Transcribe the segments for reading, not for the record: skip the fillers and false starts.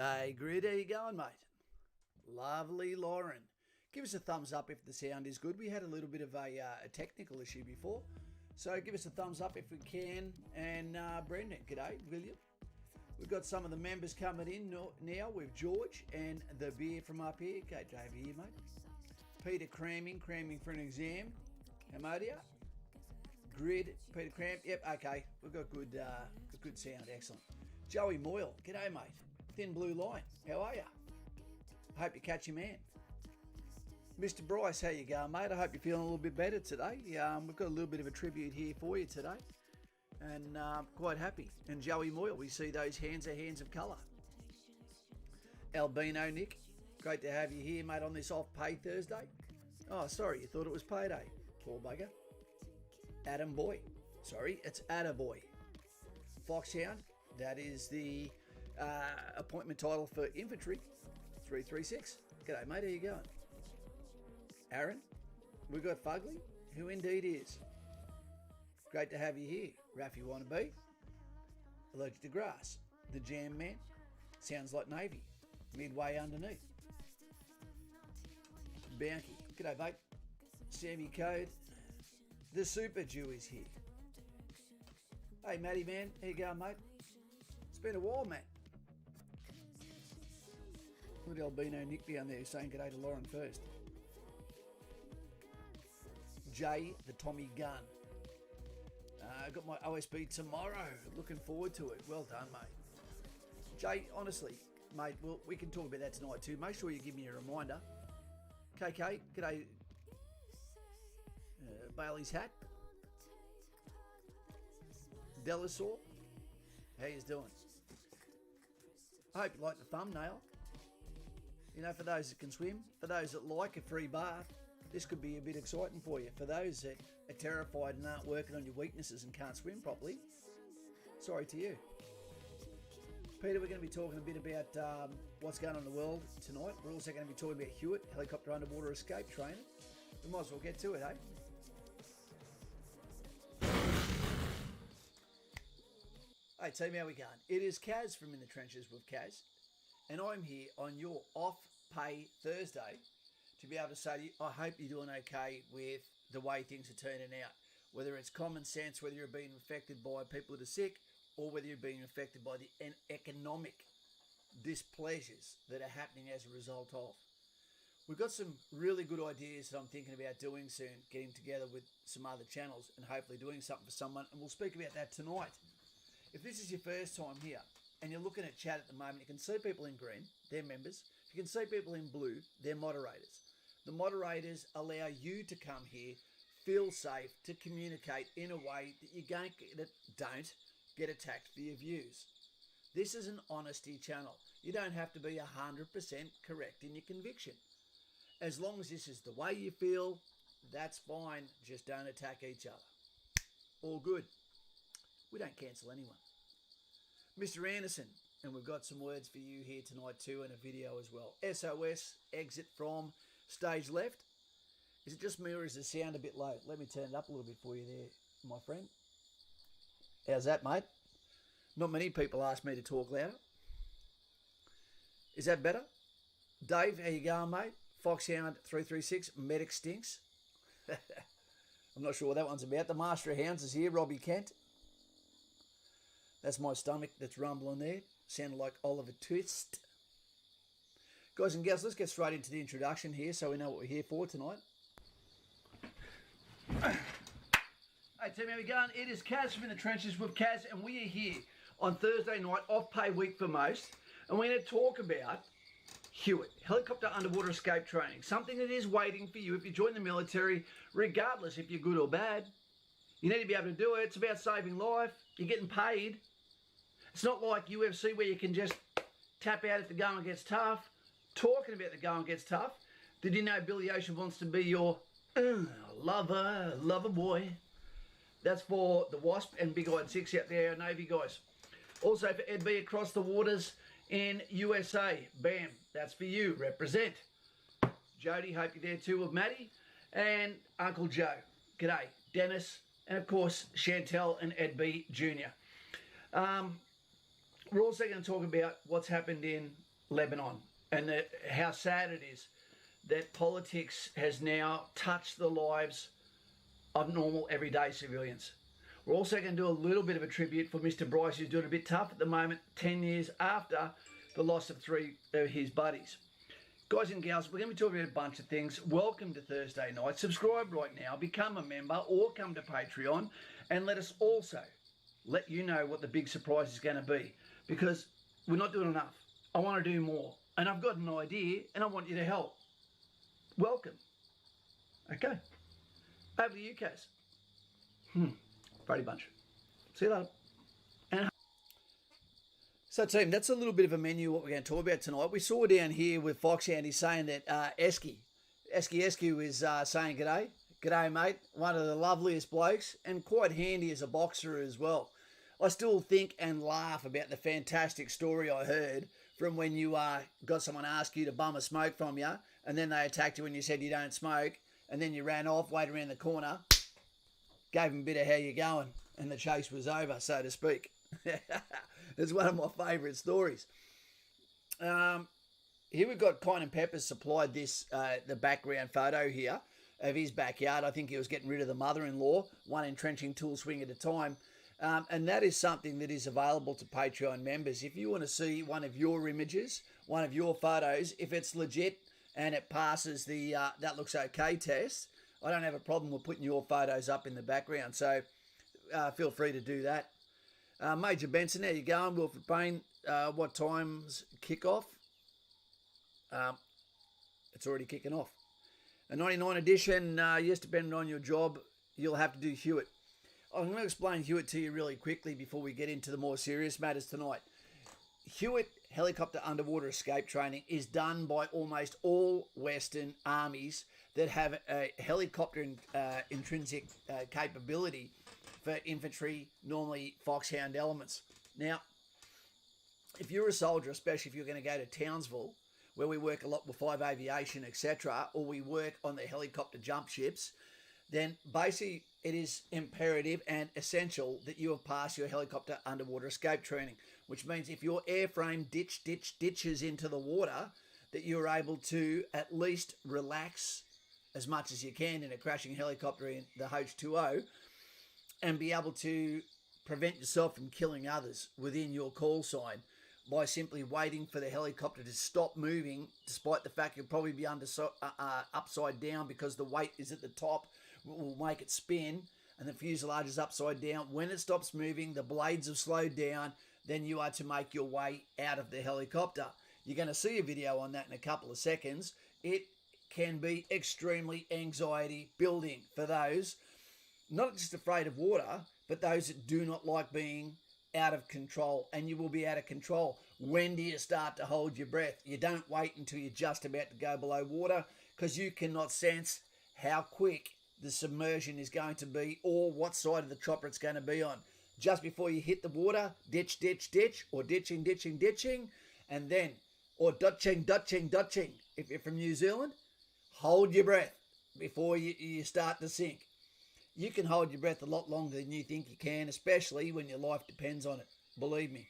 Hey, Grid, how you going, mate? Lovely, Lauren. Give us a thumbs up if the sound is good. We had a little bit of a technical issue before, so give us a thumbs up if we can. And Brendan, g'day, William. We've got some of the members coming in now with George and the beer from up here. Okay, Dave, here, mate. Peter cramming for an exam. Camodia. Grid, Peter Cram. Yep, okay. We've got good sound. Excellent. Joey Moyle. G'day, mate. Thin Blue Line. How are you? Hope you catch your man. Mr. Bryce, how you going, mate? I hope you're feeling a little bit better today. We've got a little bit of a tribute here for you today. And quite happy. And Joey Moyle, we see those hands are hands of colour. Albino Nick, great to have you here, mate, on this off-pay Thursday. Oh, sorry, you thought it was payday. Poor bugger. Adam Boy. Sorry, it's Attaboy. Foxhound, that is the appointment title for infantry. 336. G'day, mate, how you going? Aaron, we've got Fugly, who indeed is. Great to have you here. Raffy Wannabe. Allergic to grass. The Jam Man. Sounds like Navy. Midway underneath. Bounty. G'day, mate. Sammy Code. The Super Jew is here. Hey, Matty, man. How you going, mate? It's been a while, mate. Look at Albino Nick down there saying g'day to Lauren first. Jay, the Tommy Gun. I got my OSB tomorrow. Looking forward to it. Well done, mate. Jay, honestly, mate, well, we can talk about that tonight too. Make sure you give me a reminder. KK, g'day. Bailey's Hat. Delasaur, how you doing? I hope you like the thumbnail. You know, for those that can swim, for those that like a free bath, this could be a bit exciting for you. For those that are terrified and aren't working on your weaknesses and can't swim properly, sorry to you. Peter, we're going to be talking a bit about what's going on in the world tonight. We're also going to be talking about HUET, helicopter underwater escape training. We might as well get to it, eh? Hey team, how we going? It is Kaz from In the Trenches with Kaz, and I'm here on your off-pay Thursday to be able to say to you, I hope you're doing okay with the way things are turning out. Whether it's common sense, whether you're being affected by people that are sick, or whether you're being affected by the economic displeasures that are happening as a result of. We've got some really good ideas that I'm thinking about doing soon, getting together with some other channels and hopefully doing something for someone, and we'll speak about that tonight. If this is your first time here and you're looking at chat at the moment, you can see people in green, they're members. You can see people in blue, they're moderators. The moderators allow you to come here, feel safe, to communicate in a way that you don't get attacked for your views. This is an honesty channel. You don't have to be 100% correct in your conviction. As long as this is the way you feel, that's fine. Just don't attack each other. All good. We don't cancel anyone. Mr. Anderson, and we've got some words for you here tonight too, and a video as well. SOS, exit from stage left. Is it just me or is the sound a bit low? Let me turn it up a little bit for you there, my friend. How's that, mate? Not many people ask me to talk louder. Is that better? Dave, how you going, mate? Foxhound 336, medic stinks. I'm not sure what that one's about. The Master of Hounds is here, Robbie Kent. That's my stomach that's rumbling there. Sounded like Oliver Twist. Guys and gals, let's get straight into the introduction here so we know what we're here for tonight. Hey team, how we going? It is Kaz from In the Trenches with Kaz, and we are here on Thursday night, off-pay week for most, and we're going to talk about HUET, helicopter underwater escape training, something that is waiting for you if you join the military, regardless if you're good or bad. You need to be able to do it. It's about saving life. You're getting paid. It's not like UFC where you can just tap out if the going gets tough. Talking about the going gets tough, did you know Billy Ocean wants to be your lover boy? That's for the Wasp and Big Eyed Six out there, our Navy guys. Also for Ed B across the waters in USA. Bam, that's for you. Represent. Jody, hope you're there too with Maddie. And Uncle Joe. G'day. Dennis. And of course, Chantel and Ed B Jr. We're also going to talk about what's happened in Lebanon, and how sad it is that politics has now touched the lives of normal everyday civilians. We're also going to do a little bit of a tribute for Mr. Bryce, who's doing a bit tough at the moment, 10 years after the loss of 3 of his buddies. Guys and gals, we're going to be talking about a bunch of things. Welcome to Thursday night. Subscribe right now, become a member, or come to Patreon, and let us also let you know what the big surprise is going to be, because we're not doing enough. I want to do more, and I've got an idea, and I want you to help. Welcome. Okay. Over to you, Kaz. Brady Bunch. See you later. So, team, that's a little bit of a menu what we're going to talk about tonight. We saw down here with Foxhound, he's saying that Esky is saying g'day. G'day, mate. One of the loveliest blokes and quite handy as a boxer as well. I still think and laugh about the fantastic story I heard from when you got someone ask you to bum a smoke from you, and then they attacked you when you said you don't smoke, and then you ran off, waited around the corner, gave them a bit of how you going, and the chase was over, so to speak. It's one of my favourite stories. Here we've got Kine and Peppers supplied this, the background photo here of his backyard. I think he was getting rid of the mother-in-law, one entrenching tool swing at a time. And that is something that is available to Patreon members. If you want to see one of your images, one of your photos, if it's legit and it passes the that looks okay test, I don't have a problem with putting your photos up in the background. So feel free to do that. Major Benson, how you going? Wilfred Payne, what time's kick-off? It's already kicking off. A 99 edition, yes, depending on your job, you'll have to do HUET. I'm going to explain HUET to you really quickly before we get into the more serious matters tonight. HUET, helicopter underwater escape training, is done by almost all Western armies that have a helicopter intrinsic capability for infantry, normally Foxhound elements. Now, if you're a soldier, especially if you're going to go to Townsville, where we work a lot with 5 Aviation, etc., or we work on the helicopter jump ships, then basically it is imperative and essential that you have passed your helicopter underwater escape training, which means if your airframe ditches into the water, that you're able to at least relax as much as you can in a crashing helicopter in the H2O, and be able to prevent yourself from killing others within your call sign by simply waiting for the helicopter to stop moving, despite the fact you'll probably be upside down because the weight is at the top, will make it spin, and the fuselage is upside down. When it stops moving, the blades have slowed down, then you are to make your way out of the helicopter. You're going to see a video on that in a couple of seconds. It can be extremely anxiety building for those not just afraid of water, but those that do not like being out of control. And you will be out of control. When do you start to hold your breath? You don't wait until you're just about to go below water, because you cannot sense how quick the submersion is going to be or what side of the chopper it's going to be on. Just before you hit the water, ditch, or ditching, and then, or dutching. If you're from New Zealand, hold your breath before you start to sink. You can hold your breath a lot longer than you think you can, especially when your life depends on it. Believe me.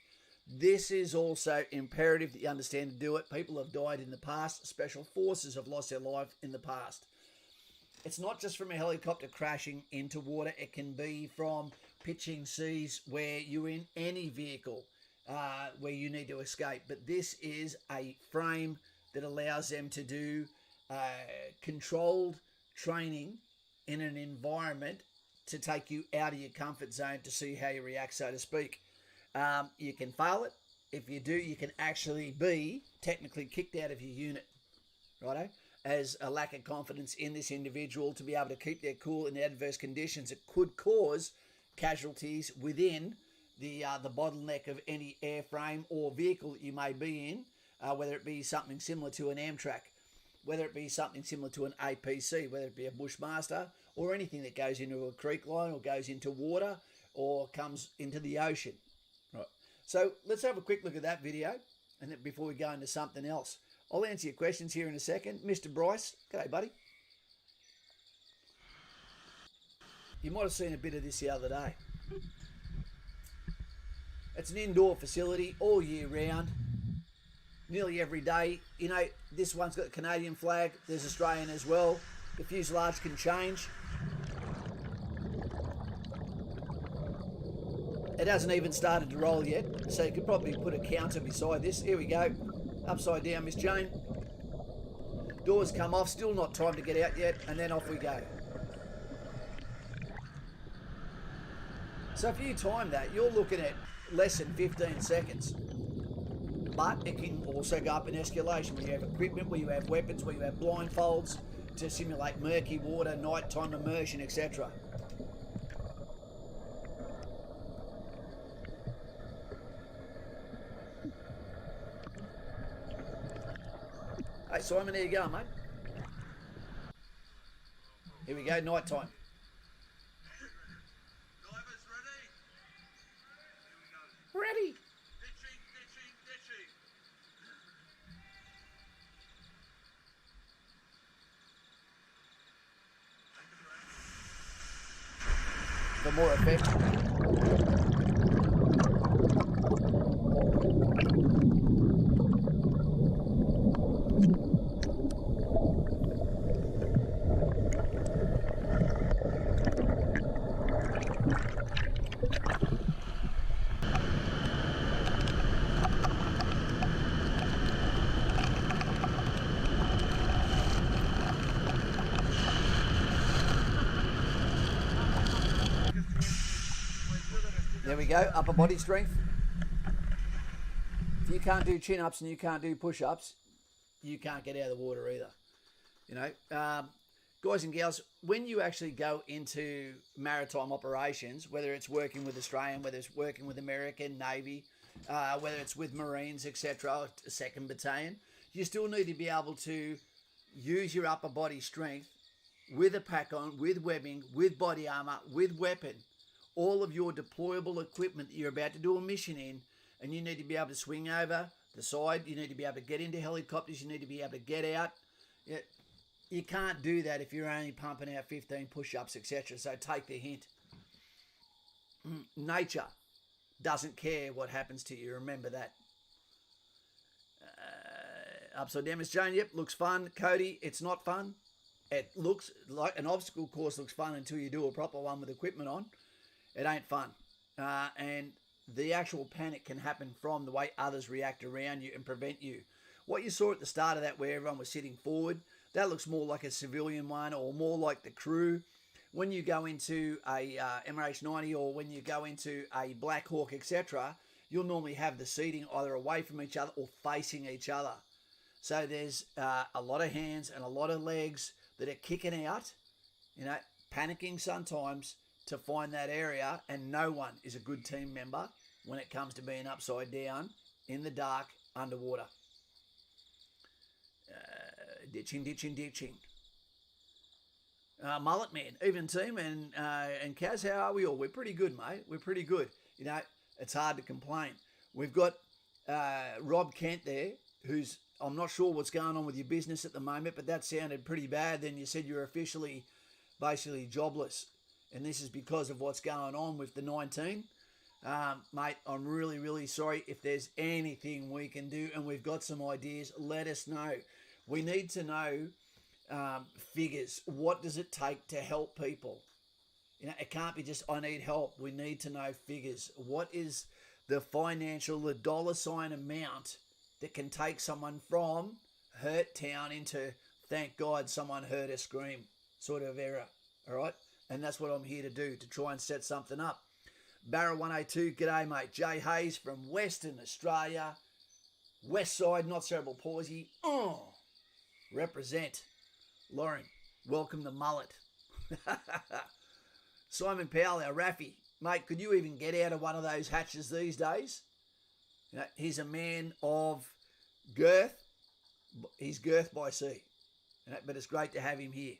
This is also imperative that you understand to do it. People have died in the past. Special forces have lost their life in the past. It's not just from a helicopter crashing into water. It can be from pitching seas where you're in any vehicle where you need to escape. But this is a frame that allows them to do controlled training in an environment to take you out of your comfort zone to see how you react, so to speak. You can fail it. If you do, you can actually be technically kicked out of your unit, righto? As a lack of confidence in this individual to be able to keep their cool in adverse conditions. It could cause casualties within the bottleneck of any airframe or vehicle that you may be in, whether it be something similar to an Amtrak, whether it be something similar to an APC, whether it be a Bushmaster, or anything that goes into a creek line or goes into water or comes into the ocean. Right. So let's have a quick look at that video, and then before we go into something else. I'll answer your questions here in a second. Mr. Bryce, g'day, buddy. You might have seen a bit of this the other day. It's an indoor facility all year round. nearly every day. You know, this one's got the Canadian flag. There's Australian as well. The fuselage can change. It hasn't even started to roll yet, so you could probably put a counter beside this. Here we go. Upside down, Miss Jane. Doors come off. Still not time to get out yet, and then off we go. So if you time that, you're looking at less than 15 seconds. But it can also go up in escalation where you have equipment, where you have weapons, where you have blindfolds to simulate murky water, nighttime immersion, etc. Hey Simon, there you go, mate. Here we go, nighttime. Divers ready? Ready. Ditching. For more effect. There we go, upper body strength. If you can't do chin-ups and you can't do push-ups, you can't get out of the water either. You know, guys and gals, when you actually go into maritime operations, whether it's working with Australian, whether it's working with American Navy, whether it's with Marines, etc., 2nd Battalion, you still need to be able to use your upper body strength with a pack on, with webbing, with body armour, with weapon, all of your deployable equipment that you're about to do a mission in, and you need to be able to swing over the side, you need to be able to get into helicopters, you need to be able to get out. You can't do that if you're only pumping out 15 push-ups, etc. So take the hint. Nature doesn't care what happens to you. Remember that. Upside down, Miss Jane. Yep, looks fun. Cody, it's not fun. It looks like an obstacle course looks fun until you do a proper one with equipment on. It ain't fun. And the actual panic can happen from the way others react around you and prevent you. What you saw at the start of that where everyone was sitting forward, that looks more like a civilian one or more like the crew. When you go into a MH90 or when you go into a Black Hawk, etc., you'll normally have the seating either away from each other or facing each other. So there's a lot of hands and a lot of legs that are kicking out, you know, panicking sometimes to find that area, and no one is a good team member when it comes to being upside down in the dark underwater. Ditching. Mullet Man, even team, and Kaz, how are we all? We're pretty good, mate. We're pretty good. You know, it's hard to complain. We've got Rob Kent there, who's, I'm not sure what's going on with your business at the moment, but that sounded pretty bad. Then you said you're officially basically jobless, and this is because of what's going on with the 19. Mate, I'm really, really sorry. If there's anything we can do and we've got some ideas, let us know. We need to know figures. What does it take to help people? You know, it can't be just, I need help. We need to know figures. What is the financial, the dollar sign amount that can take someone from hurt town into, thank God someone heard a scream sort of era, all right? And that's what I'm here to do, to try and set something up. Barra 182, g'day mate. Jay Hayes from Western Australia. West Side, not cerebral palsy. Represent. Lauren, welcome the mullet. Simon Powell, our Raffy. Mate, could you even get out of one of those hatches these days? You know, he's a man of girth. He's girth by sea. You know, but it's great to have him here.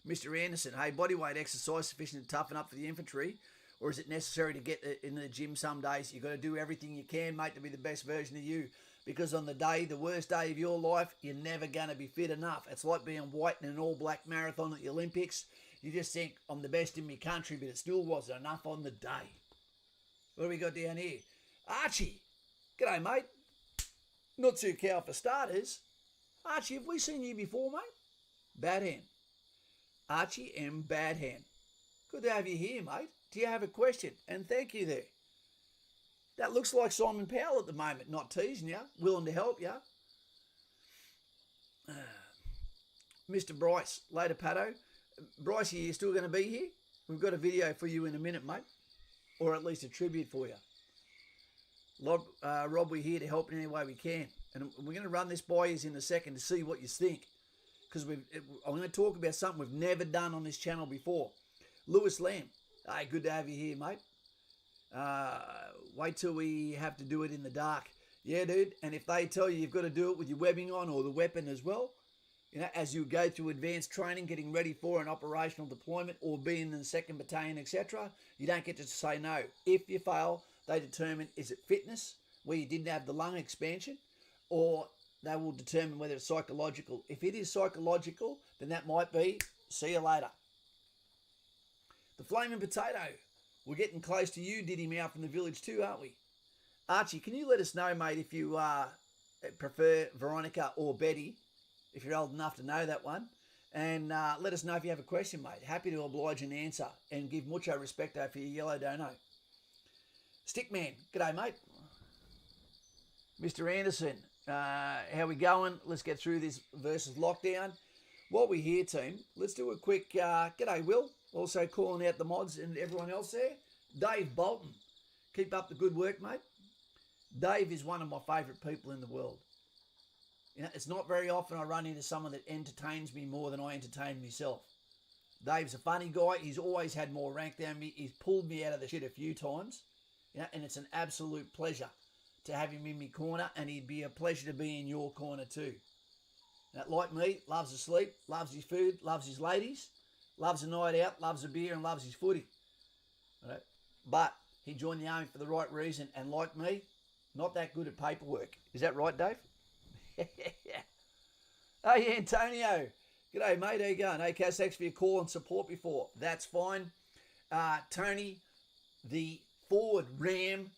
Mr. Anderson, hey, bodyweight exercise sufficient to toughen up for the infantry? Or is it necessary to get in the gym some days? You've got to do everything you can, mate, to be the best version of you. Because on the day, the worst day of your life, you're never going to be fit enough. It's like being white in an all-black marathon at the Olympics. You just think, I'm the best in my country, but it still wasn't enough on the day. What do we got down here? Archie. G'day, mate. Not too cow for starters. Archie, have we seen you before, mate? Bad hand. Archie M. Bad hand. Good to have you here, mate. Do you have a question? And thank you there. That looks like Simon Powell at the moment, not teasing you, willing to help you. Mr. Bryce, later Pato. Bryce, are you still going to be here? We've got a video for you in a minute, mate. Or at least a tribute for you. Rob, we're here to help in any way we can. And we're going to run this by you in a second to see what you think. Because I'm going to talk about something we've never done on this channel before. Lewis Lamb. Hey, good to have you here, mate. Wait till we have to do it in the dark. Yeah, dude. And if they tell you you've got to do it with your webbing on or the weapon as well, you know, as you go through advanced training, getting ready for an operational deployment or being in the 2nd Battalion, etc., you don't get to say no. If you fail, they determine, is it fitness, where you didn't have the lung expansion, or they will determine whether it's psychological. If it is psychological, then that might be, see you later. The flaming potato. We're getting close to you, Diddy Meow from the village too, aren't we? Archie, can you let us know, mate, if you prefer Veronica or Betty, if you're old enough to know that one. And let us know if you have a question, mate. Happy to oblige and answer. And give mucho respecto for your yellow dono. Stickman, g'day, mate. Mr. Anderson, how we going? Let's get through this versus lockdown. While we're here, team, let's do a quick g'day, Will. Also calling out the mods and everyone else there. Dave Bolton, keep up the good work, mate. Dave is one of my favourite people in the world. You know, it's not very often I run into someone that entertains me more than I entertain myself. Dave's a funny guy. He's always had more rank than me. He's pulled me out of the shit a few times. You know, and it's an absolute pleasure to have him in my corner, and he'd be a pleasure to be in your corner too. Now, like me, loves to sleep, loves his food, loves his ladies, loves a night out, loves a beer, and loves his footy. Right? But he joined the army for the right reason, and like me, not that good at paperwork. Is that right, Dave? Hey, Antonio. G'day, mate. How you going? Hey, Cass, thanks for your call and support before. That's fine. Tony, the forward ram,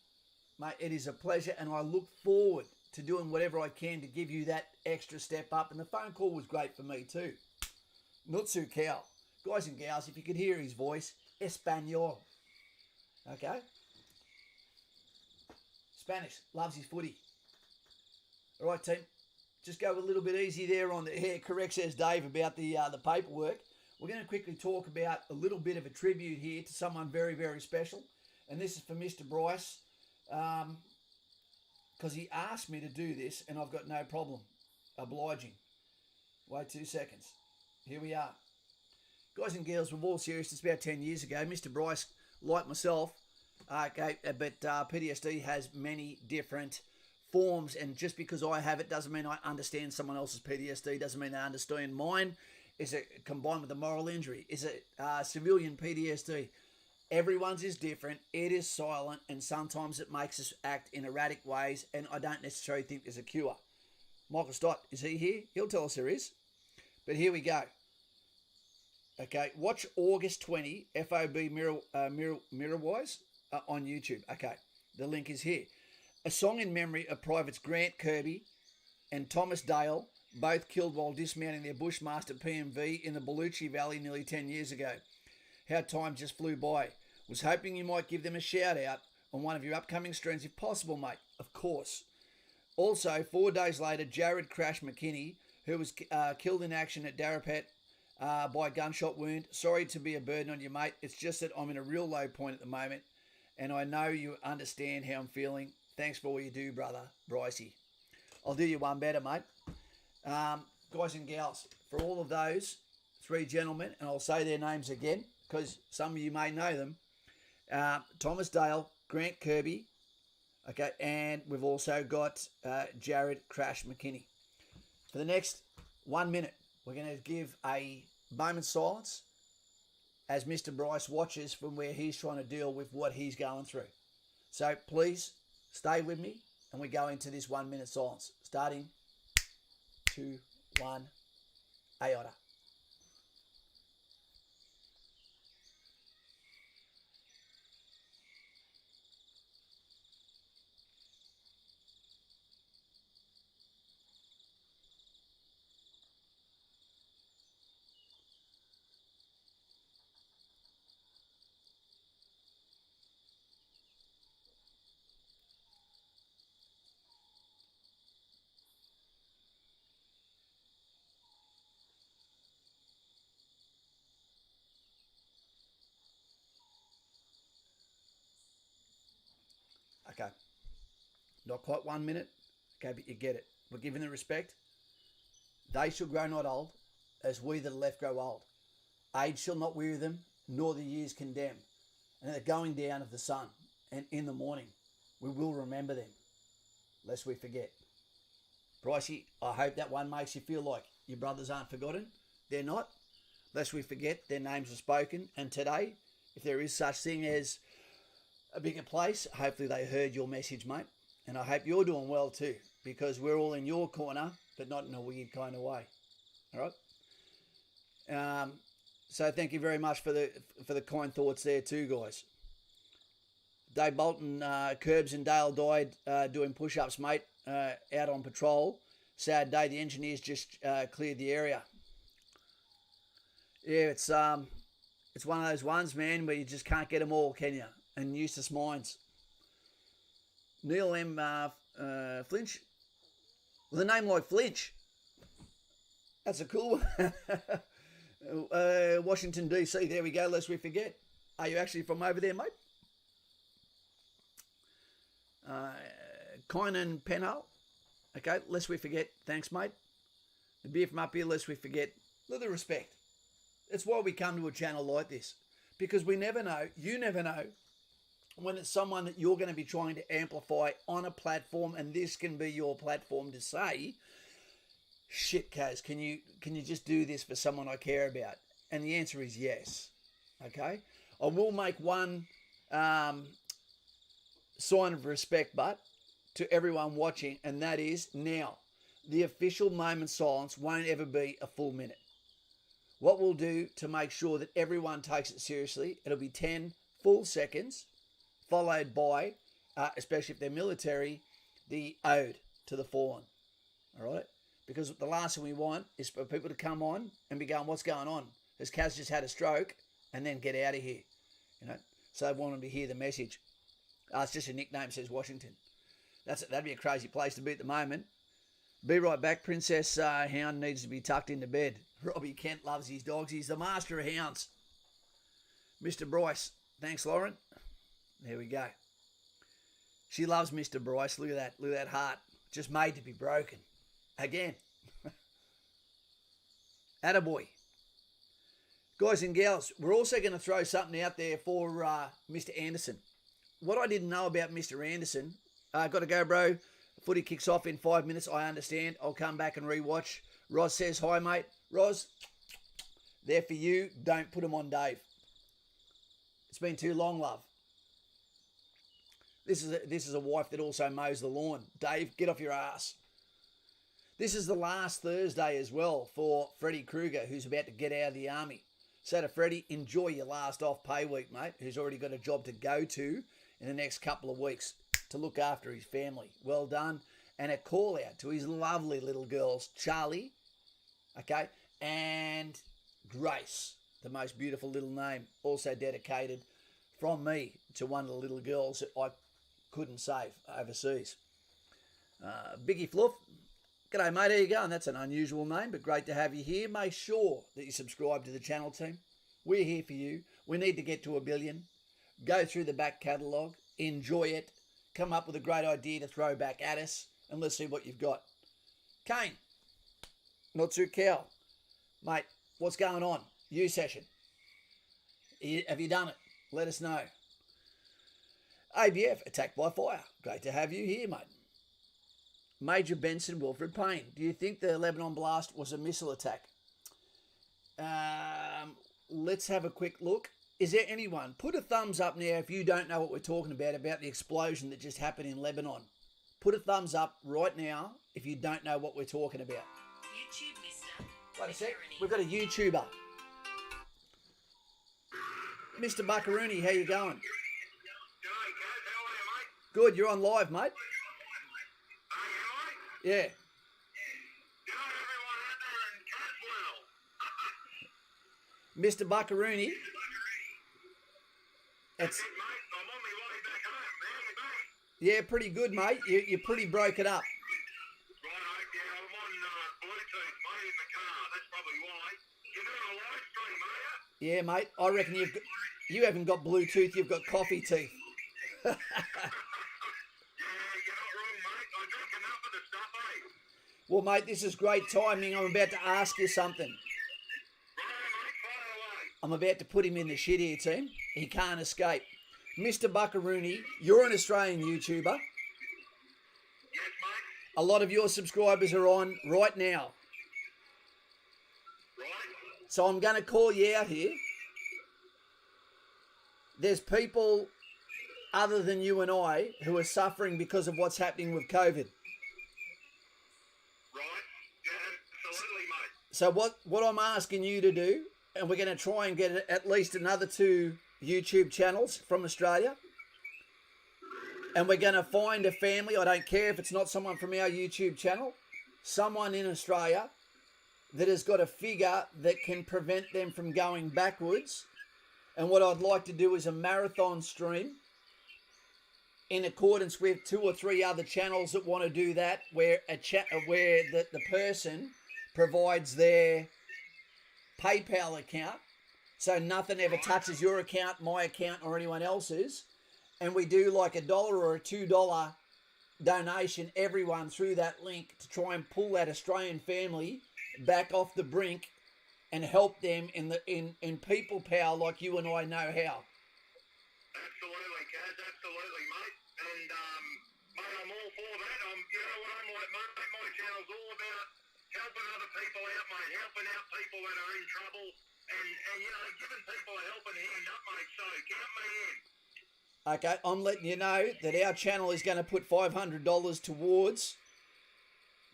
mate, it is a pleasure, and I look forward to doing whatever I can to give you that extra step up. And the phone call was great for me too. Nutsu Cow. Guys and gals, if you could hear his voice, Espanol. Okay? Spanish, loves his footy. All right, team. Just go a little bit easy there on the hair. Correct, says Dave, about the paperwork. We're going to quickly talk about a little bit of a tribute here to someone very, very special. And this is for Mr. Bryce, because he asked me to do this, and I've got no problem obliging. Wait 2 seconds. Here we are. Guys and girls, we're all serious. It's about 10 years ago. Mr. Bryce, like myself, okay, but PTSD has many different forms, and just because I have it doesn't mean I understand someone else's PTSD, doesn't mean they understand mine. Is it combined with a moral injury? Is it civilian PTSD? Everyone's is different. It is silent, and sometimes it makes us act in erratic ways, and I don't necessarily think there's a cure. Michael Stott, is he here? He'll tell us there is. But here we go. Okay, watch August 20, FOB Mirrorwise on YouTube. Okay, the link is here. A song in memory of Privates Grant Kirby and Thomas Dale, both killed while dismounting their Bushmaster PMV in the Bellucci Valley nearly 10 years ago. How time just flew by. Was hoping you might give them a shout out on one of your upcoming streams if possible, mate. Of course. Also, 4 days later, Jared Crash McKinney, who was killed in action at Darapet by a gunshot wound. Sorry to be a burden on you, mate. It's just that I'm in a real low point at the moment, and I know you understand how I'm feeling. Thanks for all you do, brother, Brycey. I'll do you one better, mate. Guys and gals, for all of those 3 gentlemen, and I'll say their names again because some of you may know them, Thomas Dale, Grant Kirby, okay, and we've also got Jared Crash McKinney. For the next 1 minute, we're going to give a moment's silence as Mr. Bryce watches from where he's trying to deal with what he's going through. So please stay with me, and we go into this 1 minute silence. Starting 2, 1, aorta. Okay. Not quite 1 minute. Okay, but you get it. We're giving them respect. They shall grow not old, as we that are left grow old. Age shall not weary them, nor the years condemn. And at the going down of the sun, and in the morning, we will remember them, lest we forget. Pricey, I hope that one makes you feel like your brothers aren't forgotten. They're not. Lest we forget, their names are spoken. And today, if there is such thing as a bigger place, hopefully they heard your message, mate. And I hope you're doing well too, because we're all in your corner, but not in a weird kind of way. All right. So thank you very much for the kind thoughts there too, guys. Dave Bolton, Curbs and Dale died doing push-ups, mate, out on patrol. Sad day. The engineers just cleared the area. Yeah, it's one of those ones, man, where you just can't get them all, can you? And Eustace Mines. Neil M. Flinch. With a name like Flinch. That's a cool one. Washington, D.C. There we go, lest we forget. Are you actually from over there, mate? Kynan Penhall. Okay, lest we forget. Thanks, mate. The beer from up here, lest we forget. Little respect. It's why we come to a channel like this. Because we never know, you never know, when it's someone that you're going to be trying to amplify on a platform, and this can be your platform to say, shit, Kaz, can you just do this for someone I care about? And the answer is yes. Okay? I will make one sign of respect, but to everyone watching, and that is now. The official moment silence won't ever be a full minute. What we'll do to make sure that everyone takes it seriously, it'll be 10 full seconds, followed by, especially if they're military, the ode to the fallen. All right? Because the last thing we want is for people to come on and be going, what's going on? Has Kaz just had a stroke? And then get out of here. You know? So I want them to hear the message. It's just a nickname, says Washington. That'd be a crazy place to be at the moment. Be right back. Princess Hound needs to be tucked into bed. Robbie Kent loves his dogs. He's the master of hounds. Mr. Bryce. Thanks, Lauren. There we go. She loves Mr. Bryce. Look at that. Look at that heart. Just made to be broken. Again. Attaboy. Guys and gals, we're also going to throw something out there for Mr. Anderson. What I didn't know about Mr. Anderson, got to go, bro. Footy kicks off in 5 minutes. I understand. I'll come back and rewatch. Roz says, hi, mate. Roz, they're for you. Don't put them on Dave. It's been too long, love. This is a wife that also mows the lawn. Dave, get off your ass. This is the last Thursday as well for Freddie Krueger, who's about to get out of the army. So to Freddie, enjoy your last off pay week, mate, who's already got a job to go to in the next couple of weeks to look after his family. Well done. And a call out to his lovely little girls, Charlie, okay, and Grace, the most beautiful little name, also dedicated from me to one of the little girls that I couldn't save overseas. Biggie Fluff, g'day mate, how you going? That's an unusual name, but great to have you here. Make sure that you subscribe to the channel, team. We're here for you. We need to get to 1 billion. Go through the back catalogue, enjoy it, come up with a great idea to throw back at us, and let's see what you've got. Kane, not too cow. Mate, what's going on? You session. Have you done it? Let us know. ABF, attacked by fire. Great to have you here, mate. Major Benson, Wilfred Payne. Do you think the Lebanon blast was a missile attack? Let's have a quick look. Is there anyone? Put a thumbs up now if you don't know what we're talking about the explosion that just happened in Lebanon. Put a thumbs up right now if you don't know what we're talking about. YouTube, mister. Wait a sec. We've got a YouTuber. Mr. Buckaroony, how you going? G'day, Kaz. How are you, mate? Good, you're on live, mate. Are you, mate? Yeah. G'day, everyone out there in Caswell. Mr. Buckaroony. It's, Good, mate. I'm on my way back home. How you been? yeah, pretty good, mate. You're pretty broken up. Right, yeah, I'm on Bluetooth, mate, in the car. That's probably why. You're doing a live stream, are you? Yeah, mate. I reckon you haven't got Bluetooth. You've got coffee teeth. Well, Well, mate, this is great timing. I'm about to ask you something. Right, mate, fire away. I'm about to put him in the shit here, team. He can't escape. Mr. Buckaroony, you're an Australian YouTuber. Yes, mate. A lot of your subscribers are on right now. Right. So I'm going to call you out here. There's people other than you and I who are suffering because of what's happening with COVID. Right. Yeah, absolutely, mate. So what I'm asking you to do, and we're going to try and get at least another 2 YouTube channels from Australia, and we're going to find a family, I don't care if it's not someone from our YouTube channel, someone in Australia that has got a figure that can prevent them from going backwards. And what I'd like to do is a marathon stream in accordance with 2 or 3 other channels that want to do that, where the person provides their PayPal account, so nothing ever touches your account, my account, or anyone else's, and we do like $1 or a $2 donation, everyone through that link, to try and pull that Australian family back off the brink and help them in people power like you and I know how. Absolutely, Kaz, absolutely, mate. And, mate, I'm all for that. You know what I'm like, mate? My channel's all about helping other people out, mate, helping out people that are in trouble and you know, giving people a helping hand up, mate. So, count me in. Okay, I'm letting you know that our channel is going to put $500 towards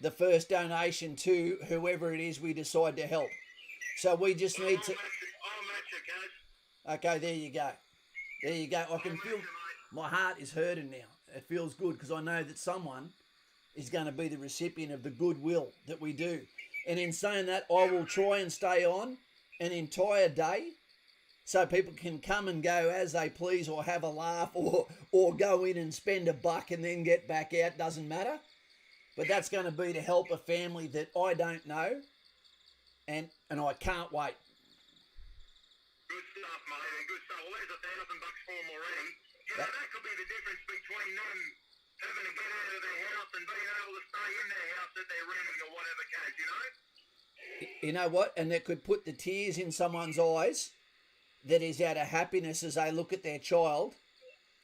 the first donation to whoever it is we decide to help. So we just need to... I'll match you, Kaz. Okay, there you go. There you go. I can feel... My heart is hurting now. It feels good because I know that someone is going to be the recipient of the goodwill that we do. And in saying that, I will try and stay on an entire day so people can come and go as they please, or have a laugh, or go in and spend $1 and then get back out. Doesn't matter. But that's going to be to help a family that I don't know, and I can't wait. Good stuff, mate. Good stuff. Well, there's $1,000 for them already. You know, that could be the difference between them having to get out of their house and being able to stay in their house that they're renting or whatever case, you know? You know what? And that could put the tears in someone's eyes that is out of happiness as they look at their child,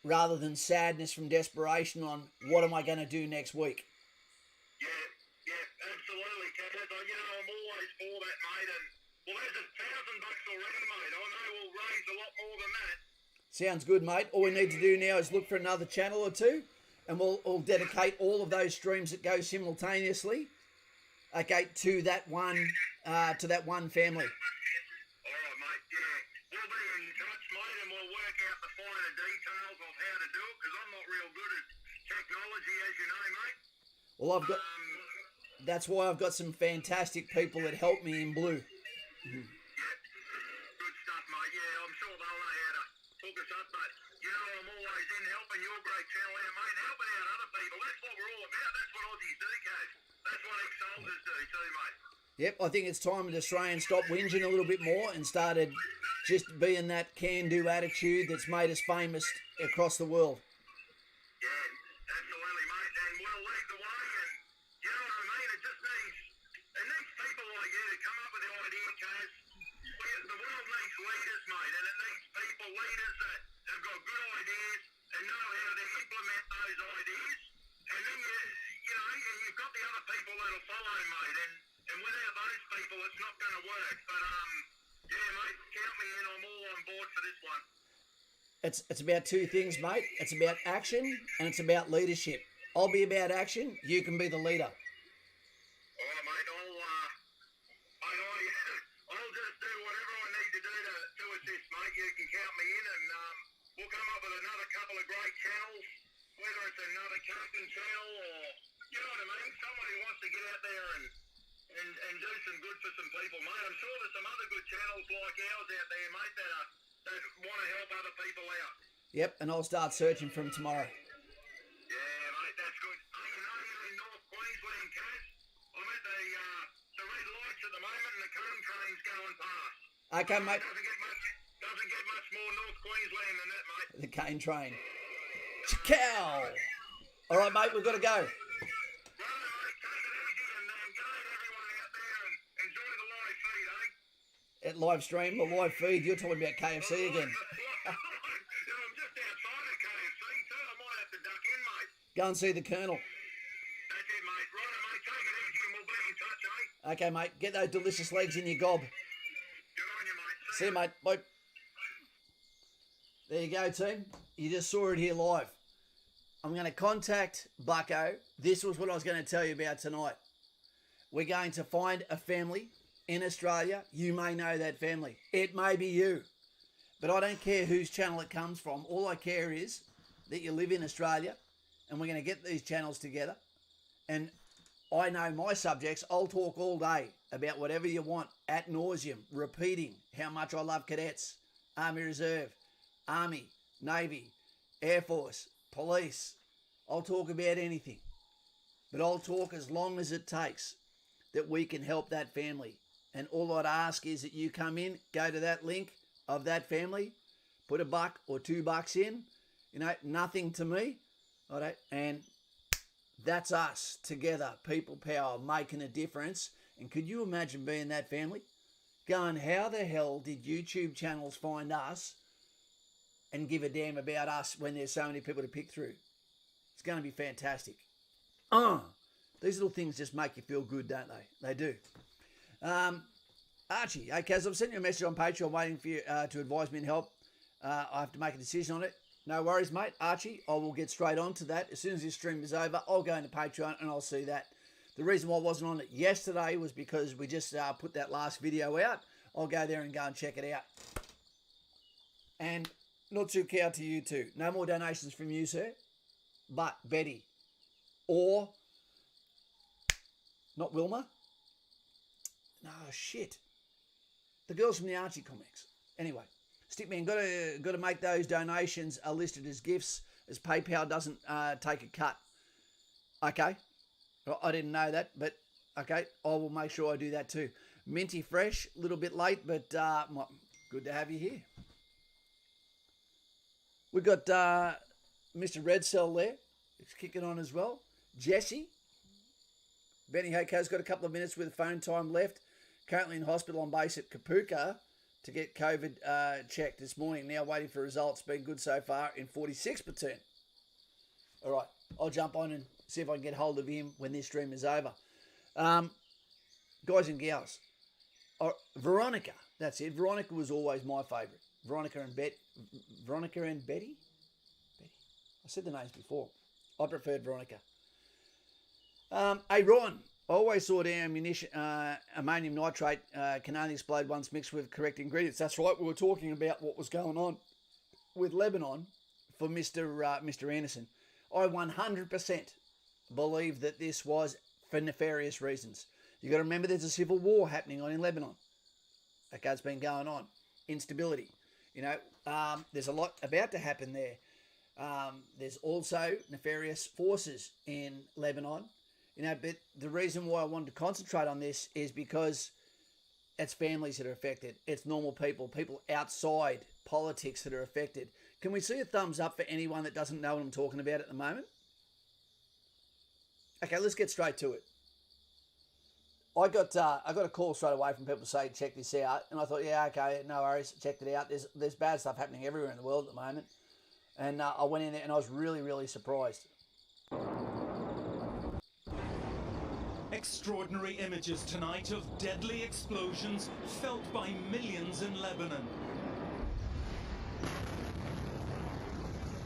rather than sadness from desperation on what am I going to do next week. Yeah, absolutely, Kaz. You know, I'm always for that, mate. And, well, there's $1,000 already, mate. I know we'll raise a lot more than that. Sounds good, mate. All we need to do now is look for another channel or 2, and we'll dedicate all of those streams that go simultaneously, okay, to that one family. All right, mate. Yeah, we'll be in touch, mate, and we'll work out the finer details of how to do it, because I'm not real good at technology, as you know, mate. Well, that's why I've got some fantastic people that help me in blue. Yeah, good stuff, mate. Yeah, I'm sure they'll know how to hook us up, but, you know, I'm always in helping your great channel out, mate, and helping out other people. That's what we're all about. That's what Aussies do, Kaz. That's what ex-soldiers do too, mate. Yep, I think it's time that Australians stopped whinging a little bit more and started just being that can-do attitude that's made us famous across the world. Yeah, absolutely, mate. And we'll lead the way. And you know what I mean? It needs people like you to come up with the idea, Kaz. The world needs leaders, mate, and it needs people, leaders that have got good ideas and know how to implement those ideas. And then you've got the other people that'll follow, mate. And without those people, it's not going to work. But yeah, mate, count me in. I'm all on board for this one. It's about 2 things, mate. It's about action and it's about leadership. I'll be about action. You can be the leader. All right, mate. I'll just do whatever I need to do to assist, mate. You can count me in, and we'll come up with another couple of great channels, whether it's another casting channel or, you know what I mean, someone who wants to get out there and do some good for some people, mate. I'm sure there's some other good channels like ours out there, mate, that want to help other people out. Yep, and I'll start searching from tomorrow. Yeah, mate, that's good. Hey, you know you're in North Queensland, Kaz? I'm at the red lights at the moment, and the cane train's going past. Okay, mate. Doesn't get much more North Queensland than that, mate. The cane train. Cow! All right, mate, we've got to go. Right, mate, take it easy, and at live stream or live feed. You're talking about KFC again. I'm just outside of KFC too. I might have to duck in, mate. Go and see the Colonel. That's it, mate. Right, mate. Take it easy and we'll be in touch, eh? Okay, mate. Get those delicious legs in your gob. Good on you, mate. See you, mate. Bye. There you go, team. You just saw it here live. I'm going to contact Bucko. This was what I was going to tell you about tonight. We're going to find a family in Australia. You may know that family. It may be you. But I don't care whose channel it comes from. All I care is that you live in Australia, and we're going to get these channels together. And I know my subjects. I'll talk all day about whatever you want, ad nauseum, repeating how much I love cadets, Army Reserve, Army, Navy, Air Force, Police. I'll talk about anything. But I'll talk as long as it takes that we can help that family. And all I'd ask is that you come in, go to that link of that family, put $1 or $2 in, nothing to me, all right? And that's us together, people power, making a difference. And could you imagine being that family? Going, how the hell did YouTube channels find us and give a damn about us when there's so many people to pick through? It's going to be fantastic. These little things just make you feel good, don't they? They do. Archie, hey Kaz, I've sent you a message on Patreon waiting for you to advise me and help. I have to make a decision on it. No worries, mate. Archie, I will get straight on to that. As soon as this stream is over, I'll go into Patreon and I'll see that. The reason why I wasn't on it yesterday was because we just put that last video out. I'll go there and go and check it out. And not too cow to you too. No more donations from you, sir. But Betty. Or, not Wilma. No, shit. The girls from the Archie comics. Anyway, Stickman, got to make those donations are listed as gifts, as PayPal doesn't take a cut. Okay. I didn't know that, but okay, I will make sure I do that too. Minty Fresh, a little bit late, but good to have you here. We've got Mr. Red Cell there. He's kicking on as well. Jesse. Benny Hoko's got a couple of minutes with phone time left. Currently in hospital on base at Kapuka to get COVID checked this morning. Now waiting for results. Been good so far in 46%. All right, I'll jump on and see if I can get hold of him when this stream is over. Guys and gals. Veronica, that's it. Veronica was always my favourite. Veronica and Betty. Betty? I said the names before. I preferred Veronica. Hey, Ron. I always thought ammonium nitrate can only explode once mixed with correct ingredients. That's right. We were talking about what was going on with Lebanon for Mr. Anderson. I 100% believe that this was for nefarious reasons. You've got to remember there's a civil war happening on in Lebanon. Okay, it's been going on. Instability. There's a lot about to happen there. There's also nefarious forces in Lebanon. But the reason why I wanted to concentrate on this is because it's families that are affected. It's normal people outside politics that are affected. Can we see a thumbs up for anyone that doesn't know what I'm talking about at the moment? Okay, let's get straight to it. I got a call straight away from people saying, check this out. And I thought, yeah, okay, no worries, checked it out. There's bad stuff happening everywhere in the world at the moment. And I went in there and I was really, really surprised. Extraordinary images tonight of deadly explosions felt by millions in Lebanon.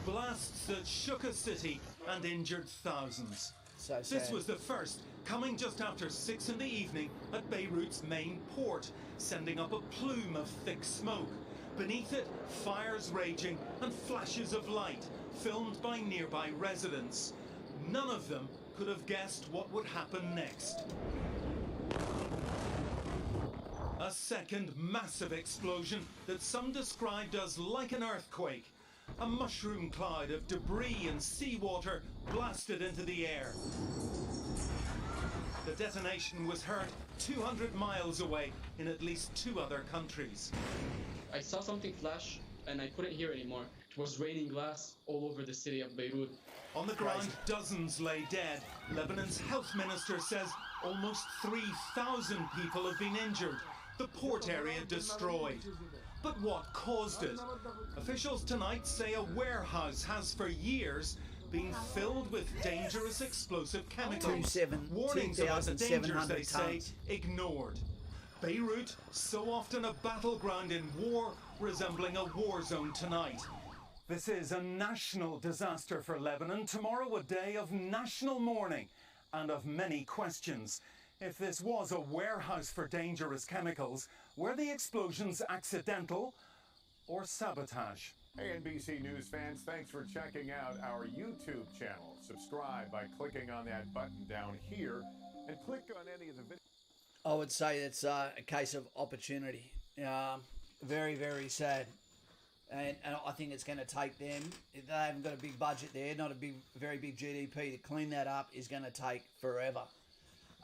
Blasts that shook a city and injured thousands. So sad. This was the first, coming just after 6 in the evening at Beirut's main port, sending up a plume of thick smoke. Beneath it, fires raging and flashes of light, filmed by nearby residents. None of them could have guessed what would happen next. A second massive explosion that some described as like an earthquake. A mushroom cloud of debris and seawater blasted into the air. The detonation was heard 200 miles away in at least 2 other countries. I saw something flash and I couldn't hear anymore. It was raining glass all over the city of Beirut. On the ground, dozens lay dead. Lebanon's health minister says almost 3,000 people have been injured. the port area destroyed. But what caused it? Officials tonight say a warehouse has for years been filled with dangerous explosive chemicals. Warnings about the dangers, they say, ignored. Beirut, so often a battleground in war, resembling a war zone tonight. This is a national disaster for Lebanon. Tomorrow a day of national mourning and of many questions. If this was a warehouse for dangerous chemicals, were the explosions accidental or sabotage? Hey NBC News fans, thanks for checking out our YouTube channel. Subscribe by clicking on that button down here and click on any of the videos. I would say it's a case of opportunity. Very, very sad. And I think it's going to take them, if they haven't got a big budget there, not a very big GDP, to clean that up is going to take forever.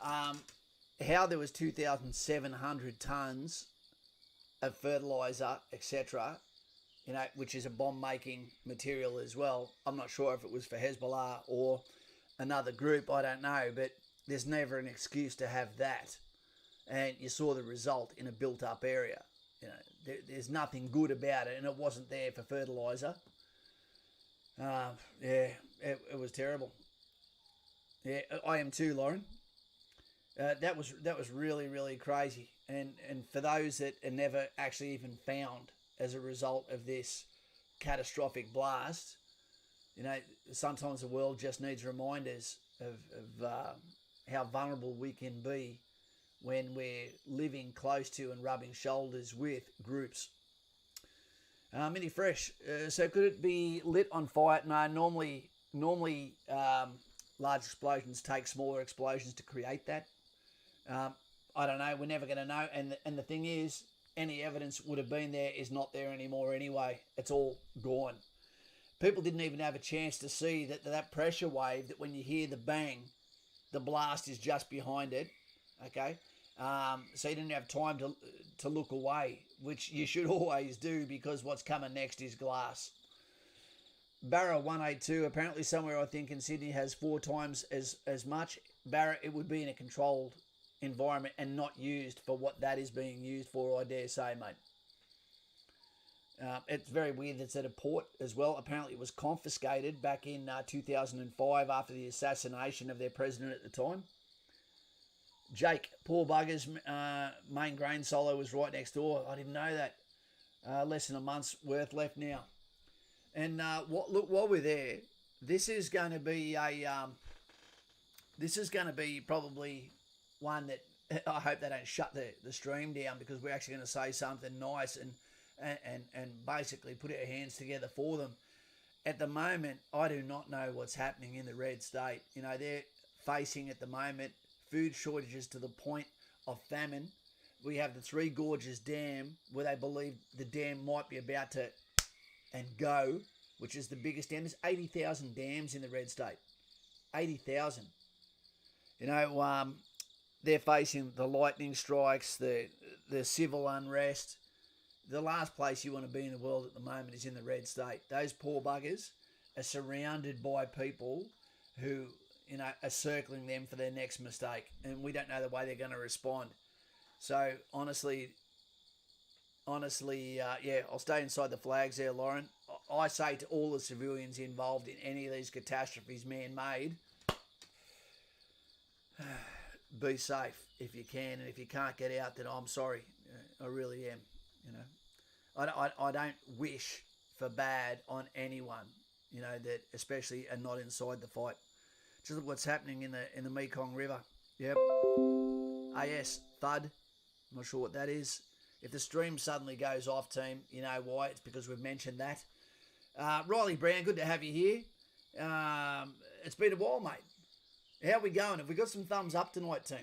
How there was 2,700 tonnes of fertiliser, etc., which is a bomb-making material as well. I'm not sure if it was for Hezbollah or another group, I don't know, but there's never an excuse to have that. And you saw the result in a built-up area. There's nothing good about it, and it wasn't there for fertiliser. It was terrible. Yeah, I am too, Lauren. That was really, really crazy. And for those that are never actually even found as a result of this catastrophic blast, sometimes the world just needs reminders of how vulnerable we can be when we're living close to and rubbing shoulders with groups. Mini Fresh, so could it be lit on fire? No, normally large explosions take smaller explosions to create that. I don't know, we're never going to know. And the thing is, any evidence would have been there is not there anymore anyway. It's all gone. People didn't even have a chance to see that pressure wave, that when you hear the bang, the blast is just behind it, okay? So you didn't have time to look away, which you should always do, because what's coming next is glass. Barra 182, apparently somewhere I think in Sydney, has 4 times as much. Barra, it would be in a controlled environment and not used for what that is being used for, I dare say, mate. It's very weird that's at a port as well. Apparently it was confiscated back in 2005 after the assassination of their president at the time. Jake, poor buggers, main grain silo was right next door. I didn't know that. Less than a month's worth left now. And look, while we're there, this is going to be probably one that I hope they don't shut the stream down, because we're actually going to say something nice and basically put our hands together for them. At the moment, I do not know what's happening in the Red State. They're facing at the moment food shortages to the point of famine. We have the Three Gorges Dam, where they believe the dam might be about to go, which is the biggest dam. There's 80,000 dams in the Red State. 80,000. They're facing the lightning strikes, the civil unrest. The last place you want to be in the world at the moment is in the Red State. Those poor buggers are surrounded by people who are circling them for their next mistake, and we don't know the way they're going to respond. So honestly, I'll stay inside the flags there, Lauren. I say to all the civilians involved in any of these catastrophes, man-made, be safe if you can, and if you can't get out, then I'm sorry. I really am. I don't wish for bad on anyone, that especially are not inside the fight. Just look what's happening in the Mekong River. Yep. AS Thud. I'm not sure what that is. If the stream suddenly goes off, team, you know why. It's because we've mentioned that. Riley Brown, good to have you here. It's been a while, mate. How are we going? Have we got some thumbs up tonight, team?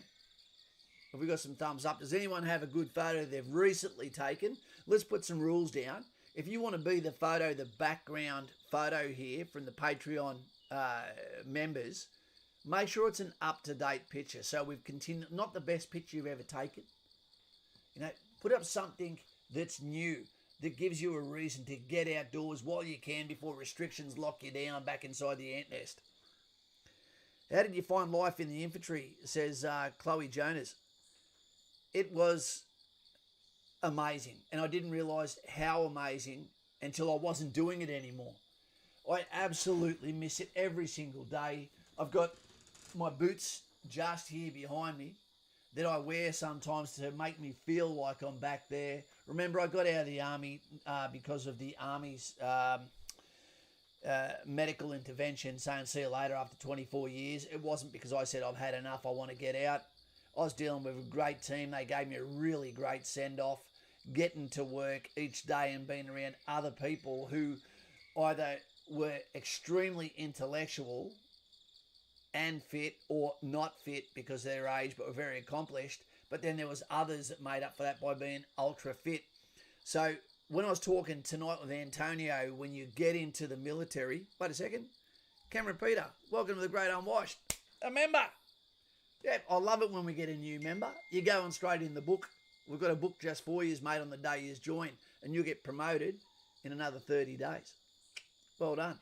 Have we got some thumbs up? Does anyone have a good photo they've recently taken? Let's put some rules down. If you want to be the background photo here from the Patreon members, make sure it's an up-to-date picture. So we've continued, not the best picture you've ever taken. Put up something that's new, that gives you a reason to get outdoors while you can before restrictions lock you down back inside the ant nest. How did you find life in the infantry, says Chloe Jonas. It was amazing. And I didn't realise how amazing until I wasn't doing it anymore. I absolutely miss it every single day. I've got my boots just here behind me that I wear sometimes to make me feel like I'm back there. Remember, I got out of the army because of the army's medical intervention saying see you later after 24 years. It wasn't because I said I've had enough, I want to get out. I was dealing with a great team. They gave me a really great send-off, getting to work each day and being around other people who either were extremely intellectual and fit or not fit because of their age but were very accomplished. But then there was others that made up for that by being ultra fit. So when I was talking tonight with Antonio, when you get into the military, wait a second, Cameron Peter, welcome to the Great Unwashed, a member. Yeah, I love it when we get a new member. You're going straight in the book. We've got a book just for you, mate, on the day you join, and you'll get promoted in another 30 days. Well done.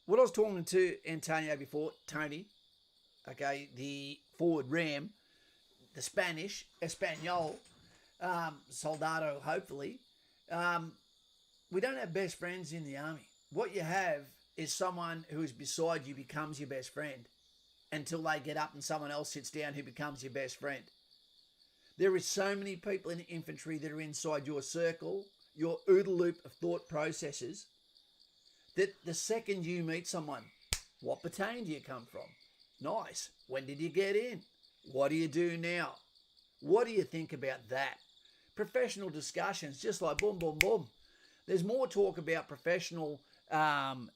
What I was talking to Antonio before, Tony, okay, the forward ram, the Spanish, Espanol, soldado, hopefully, we don't have best friends in the army. What you have is someone who is beside you becomes your best friend until they get up and someone else sits down who becomes your best friend. There is so many people in the infantry that are inside your circle, your OODA loop of thought processes, that the second you meet someone, what battalion do you come from? Nice. When did you get in? What do you do now? What do you think about that? Professional discussions, just like boom, boom, boom. There's more talk about professional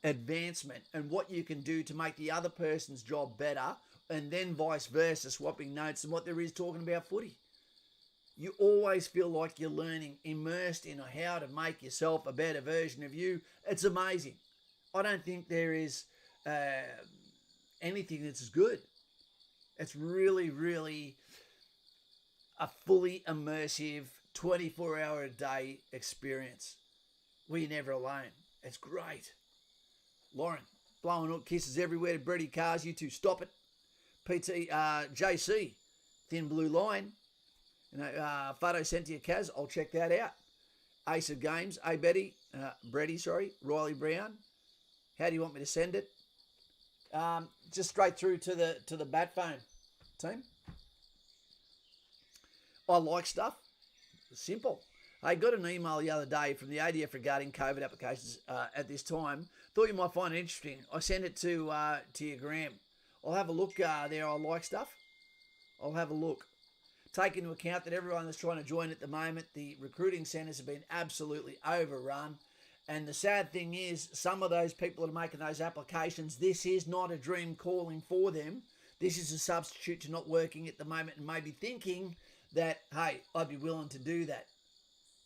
advancement and what you can do to make the other person's job better, and then vice versa, swapping notes, and what there is talking about footy. You always feel like you're learning, immersed in how to make yourself a better version of you. It's amazing. I don't think there is anything that's as good. It's really, really a fully immersive 24-hour-a-day experience where you're never alone. It's great. Lauren, blowing up kisses everywhere to Brady Cars. You two, stop it. JC, Thin Blue Line. Photo sent to you, Kaz. I'll check that out. Ace of Games. Hey, Brady, Riley Brown. How do you want me to send it? Just straight through to the bat phone team. I like stuff. Simple. I got an email the other day from the ADF regarding COVID applications at this time. Thought you might find it interesting. I sent it to your gram. I'll have a look there. I like stuff. I'll have a look. Take into account that everyone that's trying to join at the moment, the recruiting centres have been absolutely overrun. And the sad thing is, some of those people that are making those applications, this is not a dream calling for them. This is a substitute to not working at the moment and maybe thinking that, hey, I'd be willing to do that.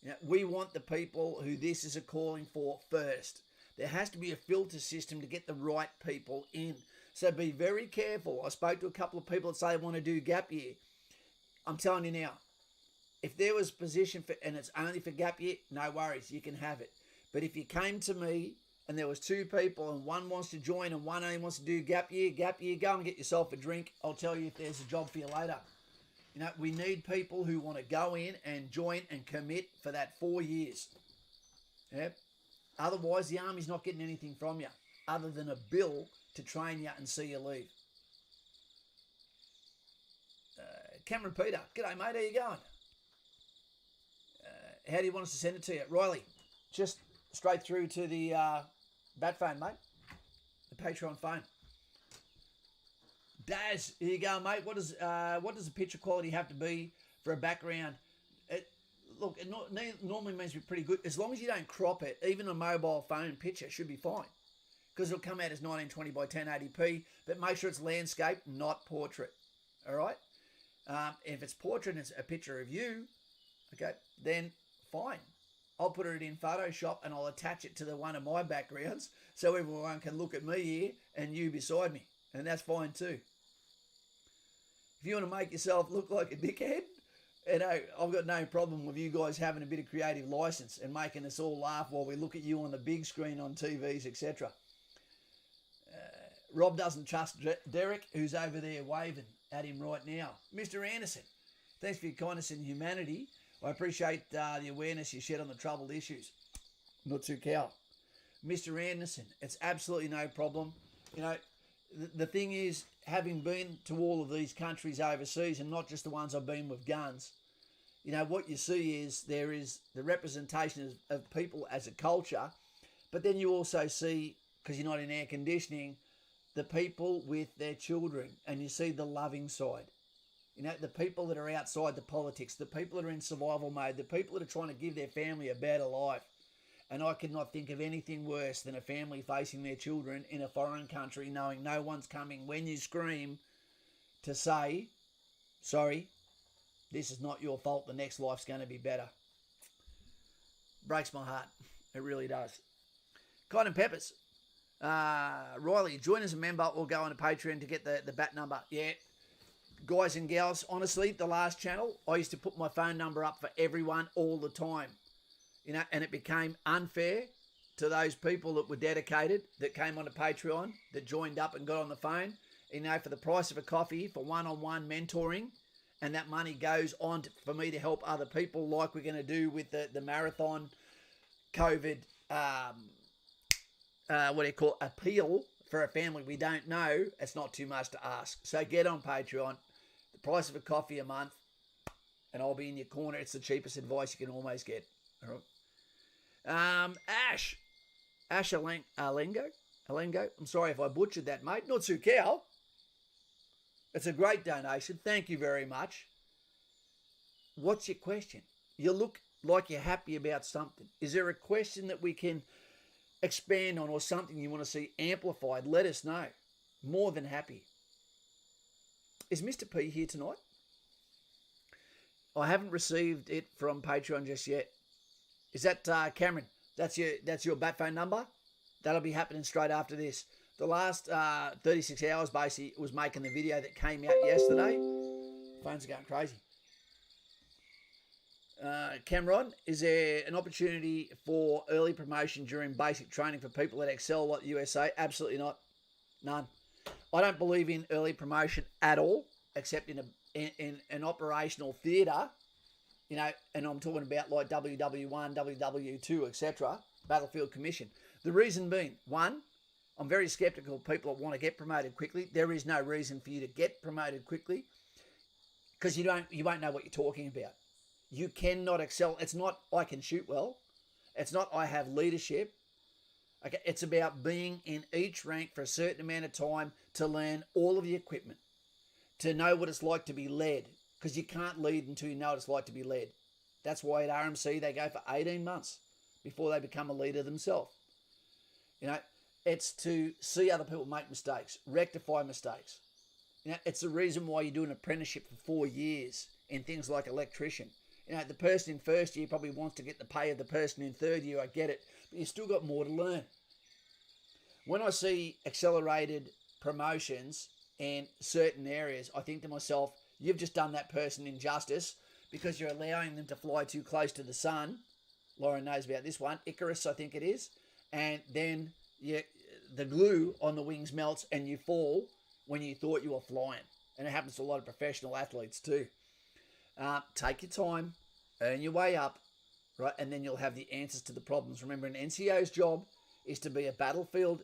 You know, we want the people who this is a calling for first. There has to be a filter system to get the right people in. So be very careful. I spoke to a couple of people that say they want to do gap year. I'm telling you now, if there was a position for, and it's only for gap year, no worries, you can have it. But if you came to me and there was two people and one wants to join and one only wants to do gap year, go and get yourself a drink. I'll tell you if there's a job for you later. You know, we need people who want to go in and join and commit for that 4 years. Yep. Otherwise, the army's not getting anything from you other than a bill to train you and see you leave. Cameron Peter, g'day mate, how you going? How do you want us to send it to you? Riley, just straight through to the bat phone, mate. The Patreon phone. Daz, here you go, mate. What does the picture quality have to be for a background? It normally means to be pretty good. As long as you don't crop it, even a mobile phone picture should be fine. Because it'll come out as 1920 by 1080p, but make sure it's landscape, not portrait. All right? If it's portrait and it's a picture of you, okay, then fine. I'll put it in Photoshop and I'll attach it to one of my backgrounds so everyone can look at me here and you beside me. And that's fine too. If you want to make yourself look like a dickhead, I've got no problem with you guys having a bit of creative license and making us all laugh while we look at you on the big screen on TVs, etc. Rob doesn't trust Derek, who's over there waving at him right now. Mr. Anderson, Thanks for your kindness and humanity. I appreciate the awareness you shed on the troubled issues. Not too cow. Mr. Anderson, it's absolutely no problem. You know, the thing is, having been to all of these countries overseas, and not just the ones I've been with guns, you know, what you see is there is the representation of people as a culture, but then you also see, because you're not in air conditioning, the people with their children, and you see the loving side. You know, the people that are outside the politics, the people that are in survival mode, the people that are trying to give their family a better life. And I could not think of anything worse than a family facing their children in a foreign country, knowing no one's coming when you scream to say, sorry, this is not your fault, the next life's going to be better. Breaks my heart. It really does. Cotton and Peppers. Riley, join as a member or go on to Patreon to get the bat number. Yeah. Guys and gals, honestly, the last channel, I used to put my phone number up for everyone all the time. You know, and it became unfair to those people that were dedicated, that came onto Patreon, that joined up and got on the phone. You know, for the price of a coffee, for one-on-one mentoring, and that money goes on for me to help other people, like we're going to do with the marathon COVID, appeal for a family we don't know. It's not too much to ask. So get on Patreon, the price of a coffee a month, and I'll be in your corner. It's the cheapest advice you can always get. All right. Ash Alengo. I'm sorry if I butchered that, mate. Not too cow. It's a great donation. Thank you very much. What's your question? You look like you're happy about something. Is there a question that we can expand on, or something you want to see amplified? Let us know. More than happy. Is Mr. P here tonight? I haven't received it from Patreon just yet. Is that Cameron? That's your bat phone number? That'll be happening straight after this. The last 36 hours basically was making the video that came out yesterday. Phones are going crazy. Cameron, is there an opportunity for early promotion during basic training for people that excel like the USA? Absolutely not. None. I don't believe in early promotion at all, except in an operational theatre. You know, and I'm talking about like WW1, WW2, etc., Battlefield Commission. The reason being, one, I'm very skeptical of people that want to get promoted quickly. There is no reason for you to get promoted quickly, because you won't know what you're talking about. You cannot excel. It's not I can shoot well. It's not I have leadership. Okay, it's about being in each rank for a certain amount of time to learn all of the equipment, to know what it's like to be led, because you can't lead until you know what it's like to be led. That's why at RMC they go for 18 months before they become a leader themselves. You know, it's to see other people make mistakes, rectify mistakes. You know, it's the reason why you do an apprenticeship for 4 years in things like electrician. You know, the person in first year probably wants to get the pay of the person in third year. I get it, but you still got more to learn. When I see accelerated promotions in certain areas, I think to myself, you've just done that person injustice, because you're allowing them to fly too close to the sun. Lauren knows about this one. Icarus, I think it is. And then the glue on the wings melts and you fall when you thought you were flying. And it happens to a lot of professional athletes too. Take your time, earn your way up, right? And then you'll have the answers to the problems. Remember, an NCO's job is to be a battlefield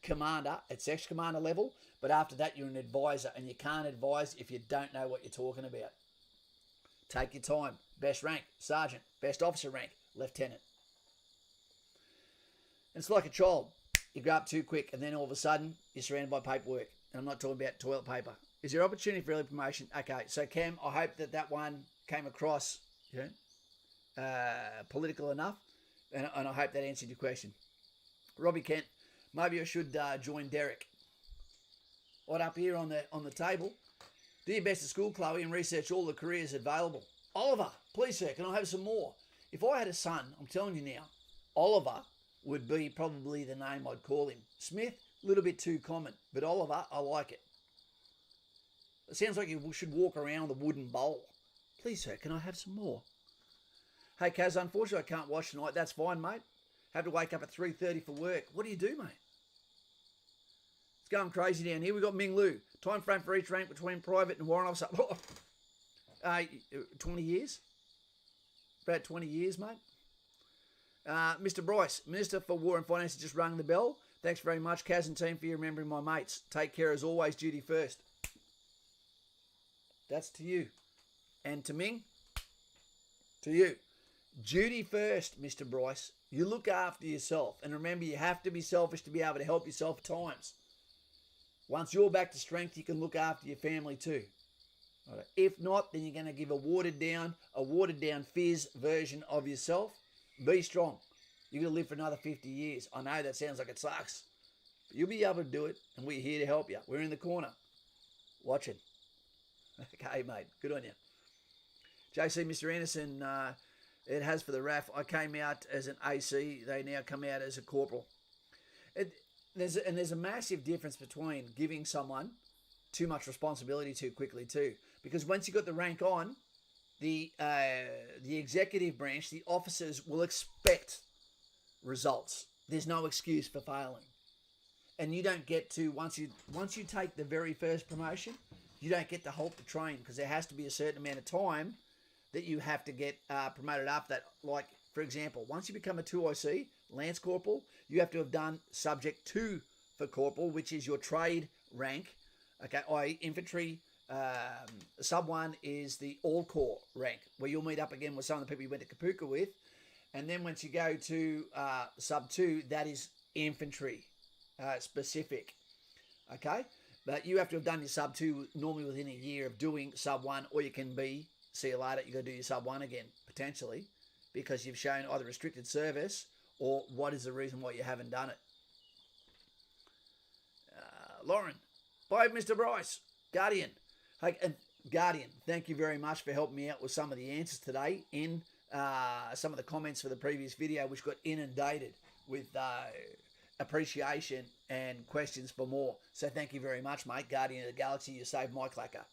commander at section commander level. But after that, you're an advisor, and you can't advise if you don't know what you're talking about. Take your time. Best rank, sergeant. Best officer rank, lieutenant. And it's like a child. You grow up too quick, and then all of a sudden, you're surrounded by paperwork. And I'm not talking about toilet paper. Is there opportunity for early promotion? Okay, so Cam, I hope that one came across political enough, and I hope that answered your question. Robbie Kent, maybe I should join Derek. Right up here on the table. Do your best at school, Chloe, and research all the careers available. Oliver, please, sir, can I have some more? If I had a son, I'm telling you now, Oliver would be probably the name I'd call him. Smith, a little bit too common, but Oliver, I like it. It sounds like you should walk around with a wooden bowl. Please, sir, can I have some more? Hey, Kaz, unfortunately, I can't watch tonight. That's fine, mate. Have to wake up at 3:30 for work. What do you do, mate? It's going crazy down here. We've got Ming Lu. Time frame for each rank between private and warrant officer. 20 years. About 20 years, mate. Mr. Bryce, Minister for War and Finance, just rung the bell. Thanks very much, Kaz and team, for you remembering my mates. Take care as always, duty first. That's to you. And to Ming, to you. Duty first, Mr. Bryce. You look after yourself. And remember, you have to be selfish to be able to help yourself at times. Once you're back to strength, you can look after your family too. Right. If not, then you're going to give a watered down fizz version of yourself. Be strong. You're going to live for another 50 years. I know that sounds like it sucks. But you'll be able to do it, and we're here to help you. We're in the corner. Watching. Okay, mate. Good on you. JC, Mr. Anderson, it has for the RAF. I came out as an AC. They now come out as a corporal. There's a massive difference between giving someone too much responsibility too quickly too. Because once you got the rank on, the executive branch, the officers will expect results. There's no excuse for failing. And you don't get to, once you take the very first promotion, you don't get to halt the train, because there has to be a certain amount of time that you have to get promoted after that. Like, for example, once you become a 2IC, Lance Corporal, you have to have done Subject 2 for Corporal, which is your trade rank. Okay, i.e. infantry. Sub 1 is the All Corps rank, where you'll meet up again with some of the people you went to Kapuka with. And then once you go to Sub 2, that is infantry specific. Okay, but you have to have done your Sub 2 normally within a year of doing Sub 1, or you can be, see you later, you got to do your Sub 1 again, potentially, because you've shown either restricted service or what is the reason why you haven't done it. Lauren, bye, Mr. Bryce. Guardian. Hey, Guardian, thank you very much for helping me out with some of the answers today in some of the comments for the previous video, which got inundated with appreciation and questions for more. So thank you very much, mate. Guardian of the Galaxy, you saved my clacker.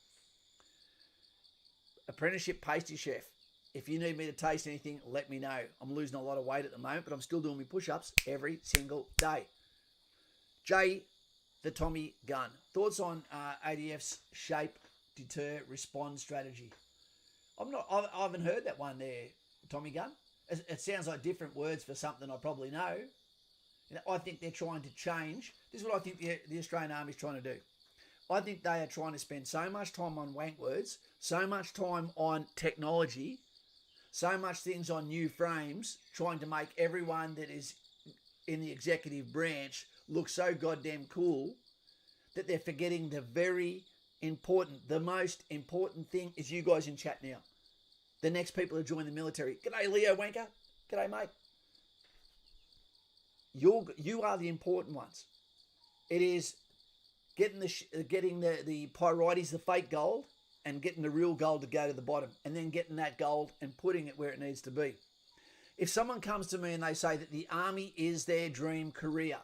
Apprenticeship pastry chef. If you need me to taste anything, let me know. I'm losing a lot of weight at the moment, but I'm still doing my push-ups every single day. Jay, the Tommy gun. Thoughts on ADF's shape, deter, respond strategy? I haven't heard that one there, Tommy gun. It sounds like different words for something I probably know. I think they're trying to change. This is what I think the Australian Army is trying to do. I think they are trying to spend so much time on wank words, so much time on technology, so much things on new frames, trying to make everyone that is in the executive branch look so goddamn cool, that they're forgetting the very important, the most important thing is you guys in chat now. The next people who join the military. G'day, Leo Wanker. G'day, mate. You are the important ones. It is getting the pyrites, the fake gold, and getting the real gold to go to the bottom, and then getting that gold and putting it where it needs to be. If someone comes to me and they say that the Army is their dream career,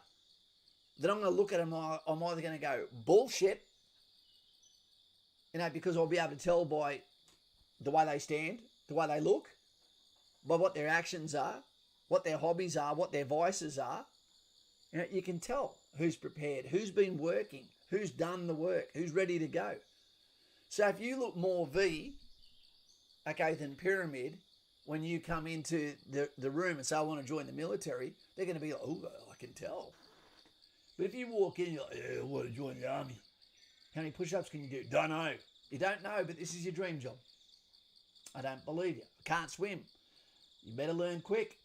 then I'm going to look at them, I'm either going to go, bullshit, because I'll be able to tell by the way they stand, the way they look, by what their actions are, what their hobbies are, what their vices are. You can tell who's prepared, who's been working, who's done the work, who's ready to go. So if you look more V, than pyramid, when you come into the room and say, I want to join the military, they're going to be like, oh, I can tell. But if you walk in, you're like, yeah, I want to join the Army. How many push-ups can you do? Don't know. You don't know, but this is your dream job. I don't believe you. I can't swim. You better learn quick.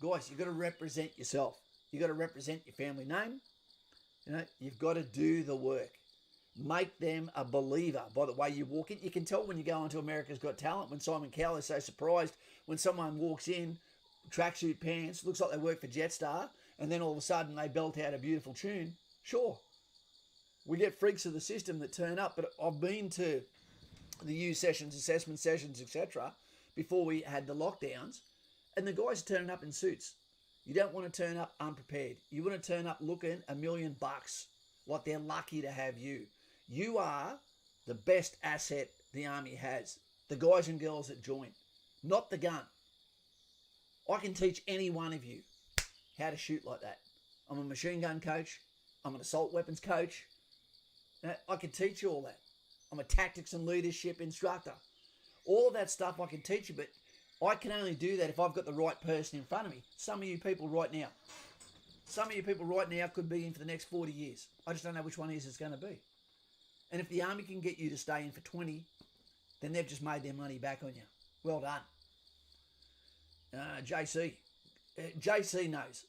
Guys, you've got to represent yourself. You've got to represent your family name. You've got to do the work. Make them a believer by the way you walk in. You can tell when you go into America's Got Talent, when Simon Cowell is so surprised when someone walks in, tracksuit pants, looks like they work for Jetstar, and then all of a sudden they belt out a beautiful tune. Sure, we get freaks of the system that turn up, but I've been to the U sessions, assessment sessions, etc. before we had the lockdowns, and the guys are turning up in suits. You don't want to turn up unprepared. You want to turn up looking $1 million, like they're lucky to have you. You are the best asset the Army has. The guys and girls that join, not the gun. I can teach any one of you how to shoot like that. I'm a machine gun coach. I'm an assault weapons coach. I can teach you all that. I'm a tactics and leadership instructor. All of that stuff I can teach you, but I can only do that if I've got the right person in front of me. Some of you people right now could be in for the next 40 years. I just don't know which one it's going to be. And if the army can get you to stay in for 20, then they've just made their money back on you. Well done. JC knows.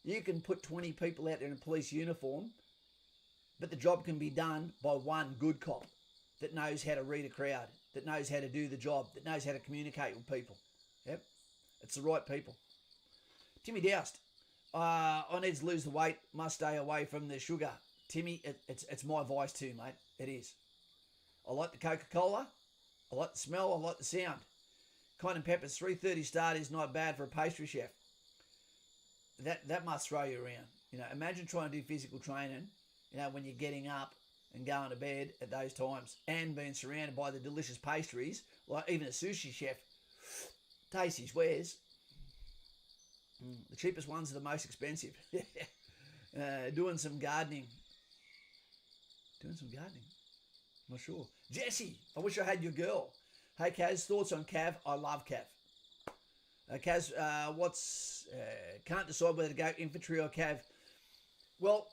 You can put 20 people out there in a police uniform, but the job can be done by one good cop that knows how to read a crowd, that knows how to do the job, that knows how to communicate with people. Yep, it's the right people. Timmy Doust, I need to lose the weight, must stay away from the sugar. Timmy, it's my vice too, mate. It is. I like the Coca-Cola. I like the smell. I like the sound. Cayenne peppers, 3:30 start is not bad for a pastry chef. That must throw you around. Imagine trying to do physical training, when you're getting up and going to bed at those times and being surrounded by the delicious pastries, like even a sushi chef. Tasty swears. The cheapest ones are the most expensive. Doing some gardening. I'm not sure. Jesse, I wish I had your girl. Hey, Kaz, thoughts on Cav? I love Cav. Kaz, can't decide whether to go infantry or Cav. Well,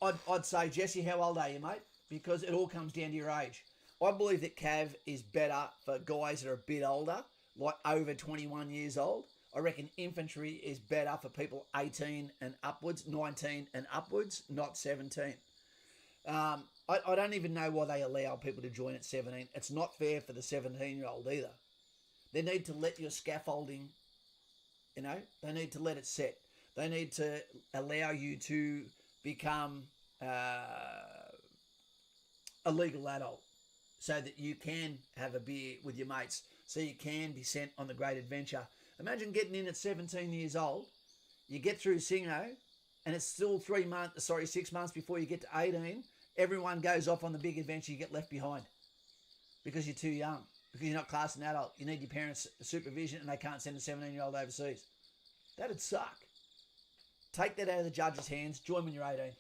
I'd say, Jesse, how old are you, mate? Because it all comes down to your age. I believe that Cav is better for guys that are a bit older, like over 21 years old. I reckon infantry is better for people 18 and upwards, 19 and upwards, not 17. I don't even know why they allow people to join at 17. It's not fair for the 17-year-old either. They need to let your scaffolding, they need to let it set. They need to allow you to become a legal adult so that you can have a beer with your mates, so you can be sent on the great adventure. Imagine getting in at 17 years old, you get through Singo, and it's still 6 months before you get to 18. Everyone goes off on the big adventure, you get left behind because you're too young, because you're not classed an adult. You need your parents' supervision and they can't send a 17-year-old overseas. That'd suck. Take that out of the judge's hands. Join when you're 18.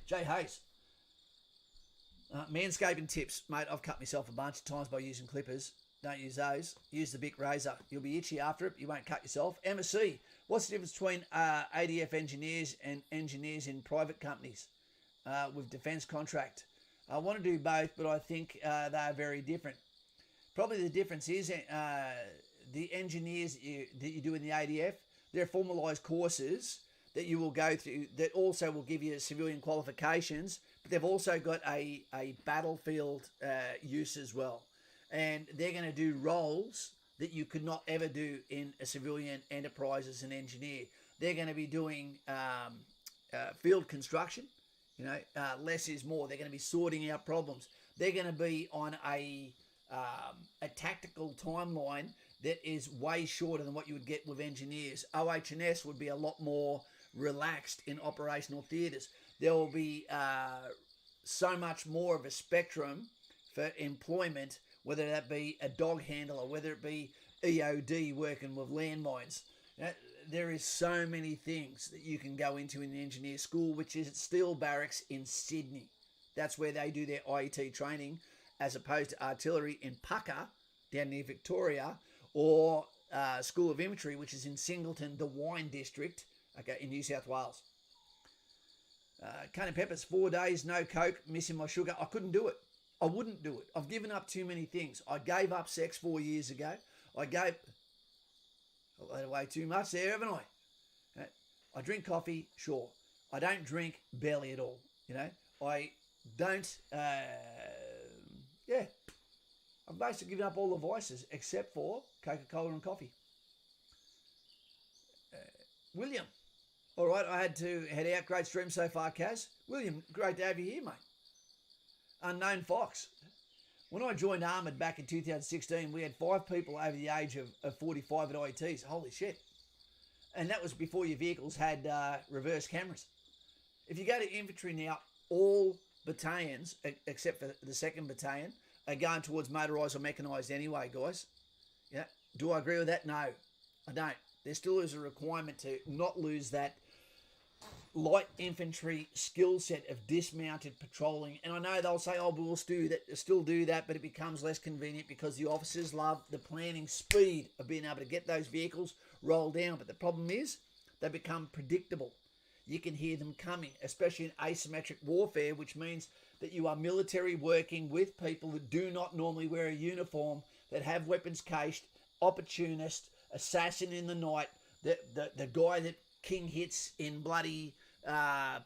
Jay Hayes. Manscaping tips. Mate, I've cut myself a bunch of times by using clippers. Don't use those. Use the Bic razor. You'll be itchy after it. You won't cut yourself. Emma C. What's the difference between ADF engineers and engineers in private companies with defence contract? I want to do both, but I think they are very different. Probably the difference is the engineers that you do in the ADF, they're formalised courses that you will go through that also will give you civilian qualifications, but they've also got a battlefield use as well. And they're going to do roles that you could not ever do in a civilian enterprise as an engineer. They're going to be doing field construction. Less is more. They're going to be sorting out problems. They're going to be on a tactical timeline that is way shorter than what you would get with engineers. OH&S would be a lot more relaxed in operational theatres. There will be so much more of a spectrum for employment, whether that be a dog handler, whether it be EOD working with landmines. There is so many things that you can go into in the engineer school, which is at Steel Barracks in Sydney. That's where they do their IET training, as opposed to artillery in Pucka, down near Victoria, or School of Infantry, which is in Singleton, the wine district, in New South Wales. Cayenne peppers, 4 days, no Coke, missing my sugar. I couldn't do it. I wouldn't do it. I've given up too many things. I gave up sex 4 years ago. I let away too much there, haven't I? I drink coffee, sure. I don't drink barely at all. I don't, I've basically given up all the vices except for Coca-Cola and coffee. William. All right, I had to head out. Great stream so far, Kaz. William, great to have you here, mate. Unknown Fox. When I joined Armoured back in 2016, we had 5 people over the age of 45 at IETs. Holy shit. And that was before your vehicles had reverse cameras. If you go to infantry now, all battalions, except for the 2nd Battalion, are going towards motorised or mechanised anyway, guys. Yeah. Do I agree with that? No, I don't. There still is a requirement to not lose that light infantry skill set of dismounted patrolling. And I know they'll say, oh, but we'll still do that, but it becomes less convenient because the officers love the planning speed of being able to get those vehicles rolled down. But the problem is they become predictable. You can hear them coming, especially in asymmetric warfare, which means that you are military working with people that do not normally wear a uniform, that have weapons cached, opportunist, assassin in the night, the guy that King hits in bloody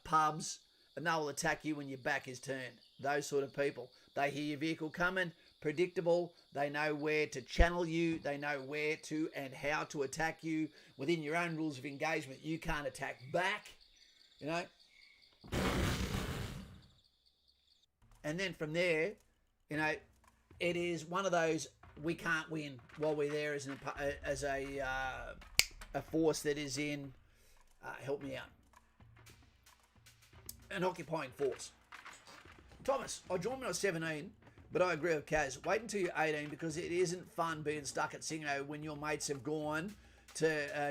pubs, and they'll attack you when your back is turned. Those sort of people. They hear your vehicle coming, predictable. They know where to channel you. They know where to and how to attack you within your own rules of engagement. You can't attack back, you know. And then from there, you know, it is one of those we can't win while we're there as a force that is in. Help me out. An occupying force. Thomas, I joined when I was 17, but I agree with Kaz. Wait until you're 18 because it isn't fun being stuck at Singo when your mates have gone to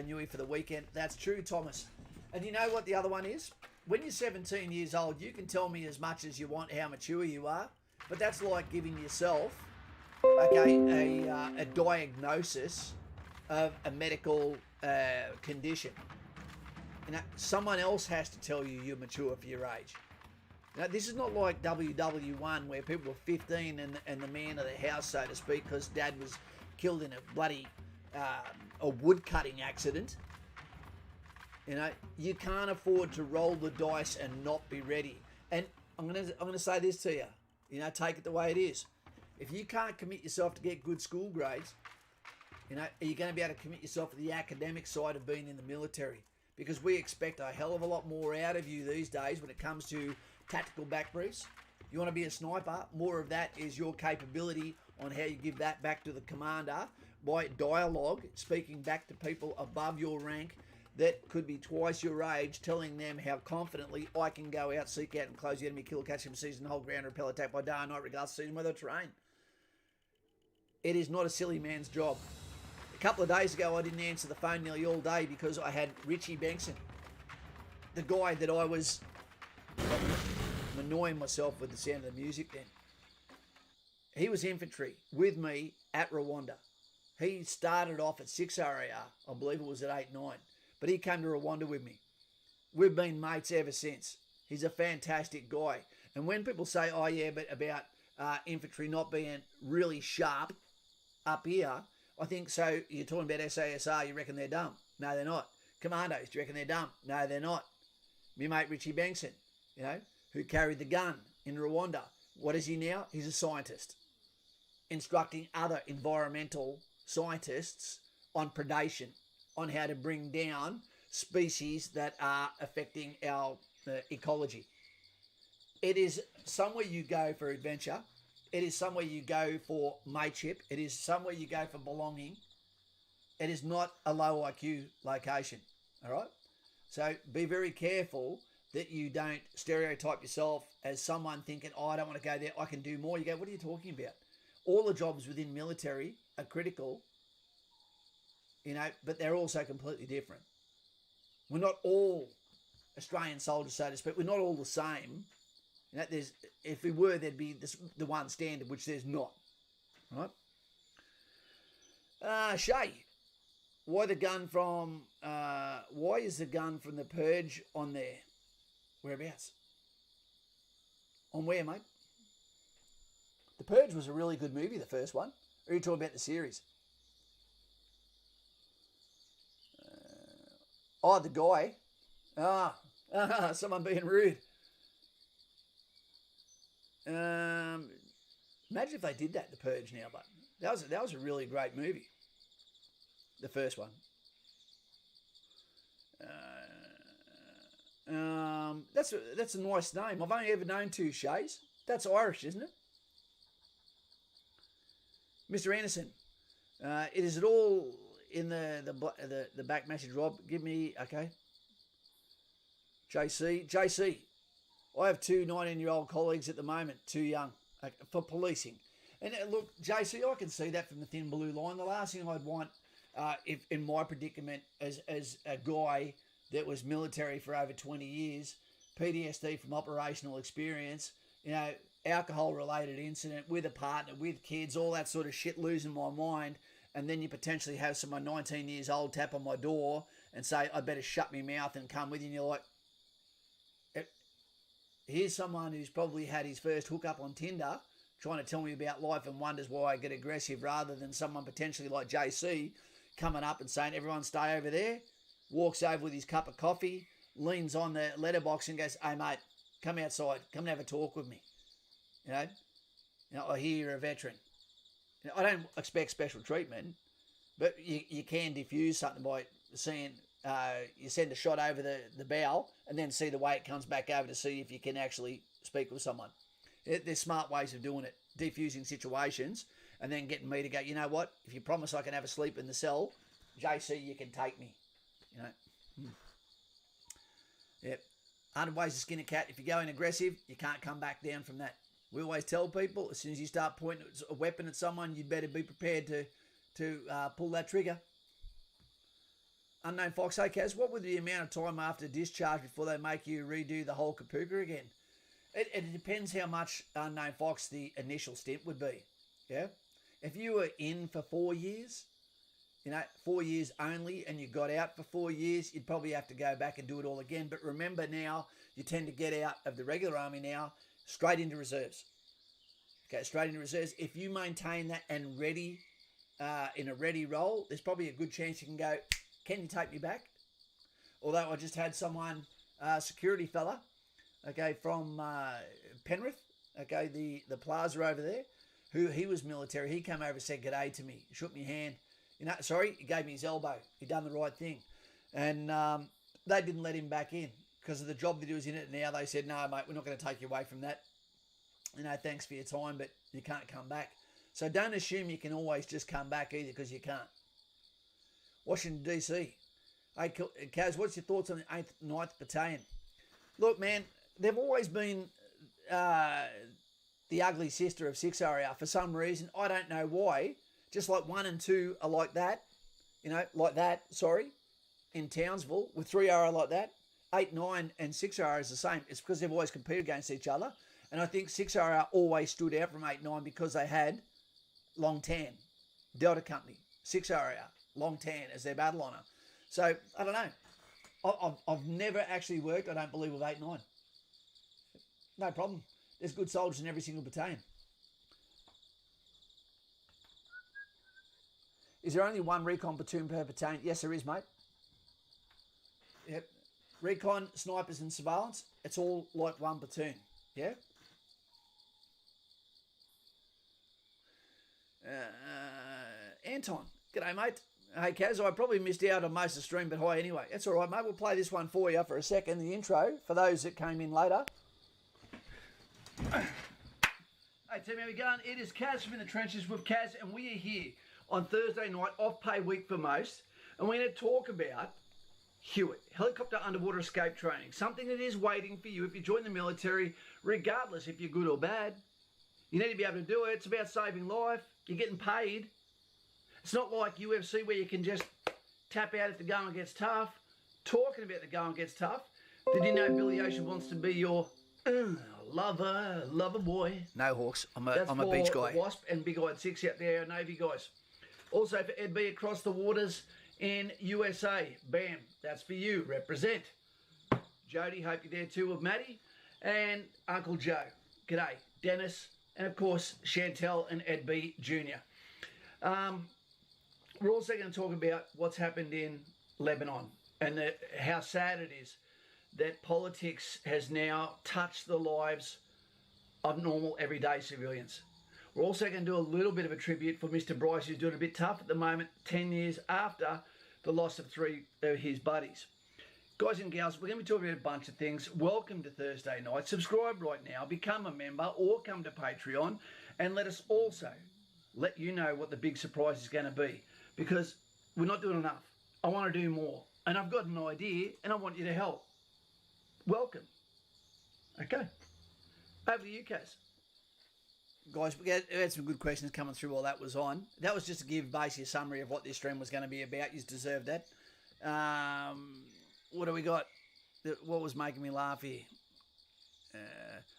Newey for the weekend. That's true, Thomas. And you know what the other one is? When you're 17 years old, you can tell me as much as you want how mature you are, but that's like giving yourself, okay, a diagnosis of a medical condition. You know, someone else has to tell you you're mature for your age. Now, this is not like WW1 where people were 15 and the man of the house, so to speak, because dad was killed in a bloody a wood cutting accident. You know, you can't afford to roll the dice and not be ready. And I'm gonna say this to you. You know, take it the way it is. If you can't commit yourself to get good school grades, you know, are you going to be able to commit yourself to the academic side of being in the military? Because we expect a hell of a lot more out of you these days when it comes to tactical back briefs. You want to be a sniper, more of that is your capability on how you give that back to the commander by dialogue, speaking back to people above your rank that could be twice your age, telling them how confidently I can go out, seek out and close the enemy, kill, catch him, seize and hold ground, repel attack by day and night, regardless of season, weather, terrain. It is not a silly man's job. A couple of days ago, I didn't answer the phone nearly all day because I had Richie Bengtson, the guy that I was annoying myself with the sound of the music then. He was infantry with me at Rwanda. He started off at 6 RAR, I believe it was at 8-9, but he came to Rwanda with me. We've been mates ever since. He's a fantastic guy. And when people say, oh yeah, but about infantry not being really sharp up here, I think, so you're talking about SASR, you reckon they're dumb? No, they're not. Commandos, do you reckon they're dumb? No, they're not. My mate Richie Bengtson, you know, who carried the gun in Rwanda. What is he now? He's a scientist, instructing other environmental scientists on predation, on how to bring down species that are affecting our ecology. It is somewhere you go for adventure. It is somewhere you go for mateship. It is somewhere you go for belonging. It is not a low IQ location, all right? So be very careful that you don't stereotype yourself as someone thinking, oh, I don't want to go there, I can do more. You go, what are you talking about? All the jobs within military are critical, you know, but they're also completely different. We're not all Australian soldiers, so to speak. We're not all the same. You know, if we were, there'd be the one standard, which there's not. Right? Shay, why is the gun from the Purge on there? Whereabouts? On where, mate? The Purge was a really good movie, the first one. Or are you talking about the series? The guy. Someone being rude. Imagine if they did that, The Purge now, but that was a really great movie. The first one. That's a nice name. I've only ever known two Shays. That's Irish, isn't it? Mr. Anderson, it is it all in the back message, Rob? Give me, okay. JC, I have two 19-year-old colleagues at the moment, too young for policing. And look, JC, I can see that from the thin blue line. The last thing I'd want, if in my predicament as a guy that was military for over 20 years, PTSD from operational experience, alcohol-related incident with a partner, with kids, all that sort of shit, losing my mind, and then you potentially have someone 19 years old tap on my door and say, I better shut my mouth and come with you, and you're like, here's someone who's probably had his first hookup on Tinder trying to tell me about life and wonders why I get aggressive, rather than someone potentially like JC coming up and saying, everyone stay over there, walks over with his cup of coffee, leans on the letterbox and goes, hey mate, come outside, come and have a talk with me. I hear you're a veteran. I don't expect special treatment, but you can diffuse something by seeing, you send a shot over the bow and then see the way it comes back over to see if you can actually speak with someone. There's smart ways of doing it, defusing situations and then getting me to go, you know what, if you promise I can have a sleep in the cell, JC, you can take me. Yep. 100 ways to skin a cat. If you're going aggressive, you can't come back down from that. We always tell people, as soon as you start pointing a weapon at someone, you'd better be prepared to pull that trigger. Unknown Fox, hey Kaz, what would the amount of time after discharge before they make you redo the whole kapooka again? It depends how much Unknown Fox the initial stint would be. Yeah? If you were in for 4 years, 4 years only, and you got out for 4 years, you'd probably have to go back and do it all again. But remember now, you tend to get out of the regular army now, straight into reserves. Okay, straight into reserves. If you maintain that and ready, in a ready role, there's probably a good chance you can go, can you take me back? Although I just had someone, security fella, okay, from Penrith, okay, the plaza over there, he was military. He came over and said g'day to me, shook my hand. He gave me his elbow. He done the right thing. And they didn't let him back in because of the job that he was in it. Now they said, no, mate, we're not going to take you away from that. Thanks for your time, but you can't come back. So don't assume you can always just come back either, because you can't. Washington, D.C. Hey, Kaz, what's your thoughts on the 8th, 9th Battalion? Look, man, they've always been the ugly sister of 6RR for some reason. I don't know why. Just like 1 and 2 are like that, in Townsville, with 3RR like that. 8, 9 and 6RR is the same. It's because they've always competed against each other. And I think 6RR always stood out from 8, 9 because they had Long Tan, Delta Company, 6RR, Long Tan as their battle honour. So, I don't know. I've never actually worked, I don't believe, with 8, 9. No problem. There's good soldiers in every single battalion. Is there only one recon platoon per battalion? Yes, there is, mate. Yep. Recon, snipers and surveillance, it's all like one platoon. Yeah? Anton, g'day, mate. Hey, Kaz, I probably missed out on most of the stream, but hi anyway. That's all right, mate. We'll play this one for you for a second, the intro, for those that came in later. Hey, team, how we going? It is Kaz from In the Trenches with Kaz, and we are here on Thursday night, off-pay week for most, and we're going to talk about HUET, Helicopter Underwater Escape Training, something that is waiting for you if you join the military, regardless if you're good or bad. You need to be able to do it. It's about saving life. You're getting paid. It's not like UFC where you can just tap out if the going gets tough. Talking about the going gets tough, did you know Billy Ocean wants to be your lover boy? No, Hawks. I'm a beach guy. Wasp and Big Eyed Six out there, our Navy guys. Also for Ed B across the waters in USA. Bam, that's for you. Represent. Jody, hope you're there too with Maddie. And Uncle Joe. G'day. Dennis. And of course, Chantel and Ed B Jr. We're also going to talk about what's happened in Lebanon and how sad it is that politics has now touched the lives of normal, everyday civilians. We're also going to do a little bit of a tribute for Mr. Bryce, who's doing a bit tough at the moment, 10 years after the loss of 3 of his buddies. Guys and gals, we're going to be talking about a bunch of things. Welcome to Thursday night. Subscribe right now, become a member, or come to Patreon, and let us also let you know what the big surprise is going to be, because we're not doing enough. I want to do more, and I've got an idea, and I want you to help. Welcome. Okay. Over to you, Kaz. Guys, we had some good questions coming through while that was on. That was just to give basically a summary of what this stream was going to be about. You deserve that. what do we got? What was making me laugh here?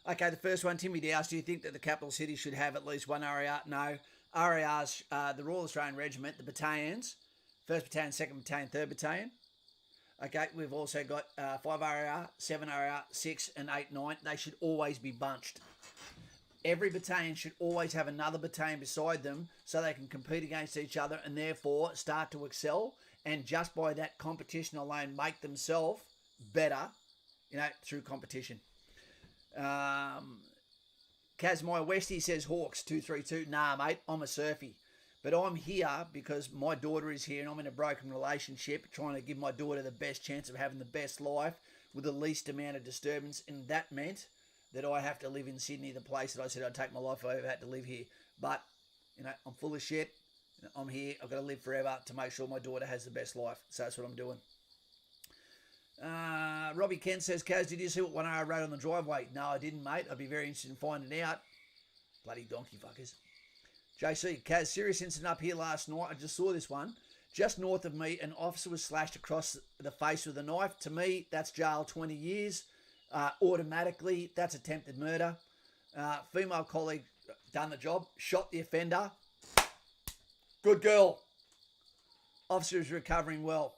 Okay, the first one, Timmy Dowse. Do you think that the capital city should have at least one RAR? No. RARs, the Royal Australian Regiment, the battalions, 1st Battalion, 2nd Battalion, 3rd Battalion. Okay, we've also got 5 RAR, 7 RAR, 6 and 8, 9. They should always be bunched. Every battalion should always have another battalion beside them so they can compete against each other and therefore start to excel, and just by that competition alone make themselves better, through competition. Kazmai Westy says Hawks 232. Nah, mate, I'm a surfie. But I'm here because my daughter is here and I'm in a broken relationship trying to give my daughter the best chance of having the best life with the least amount of disturbance. And that meant that I have to live in Sydney, the place that I said I'd take my life if I ever had to live here. But, I'm full of shit. I'm here. I've got to live forever to make sure my daughter has the best life. So that's what I'm doing. Robbie Kent says, Kaz, did you see what one I wrote on the driveway? No, I didn't, mate. I'd be very interested in finding out. Bloody donkey fuckers. JC, Kaz, serious incident up here last night. I just saw this one. Just north of me, an officer was slashed across the face with a knife. To me, that's jail 20 years. Automatically, that's attempted murder. Female colleague done the job, shot the offender. Good girl. Officer is recovering well.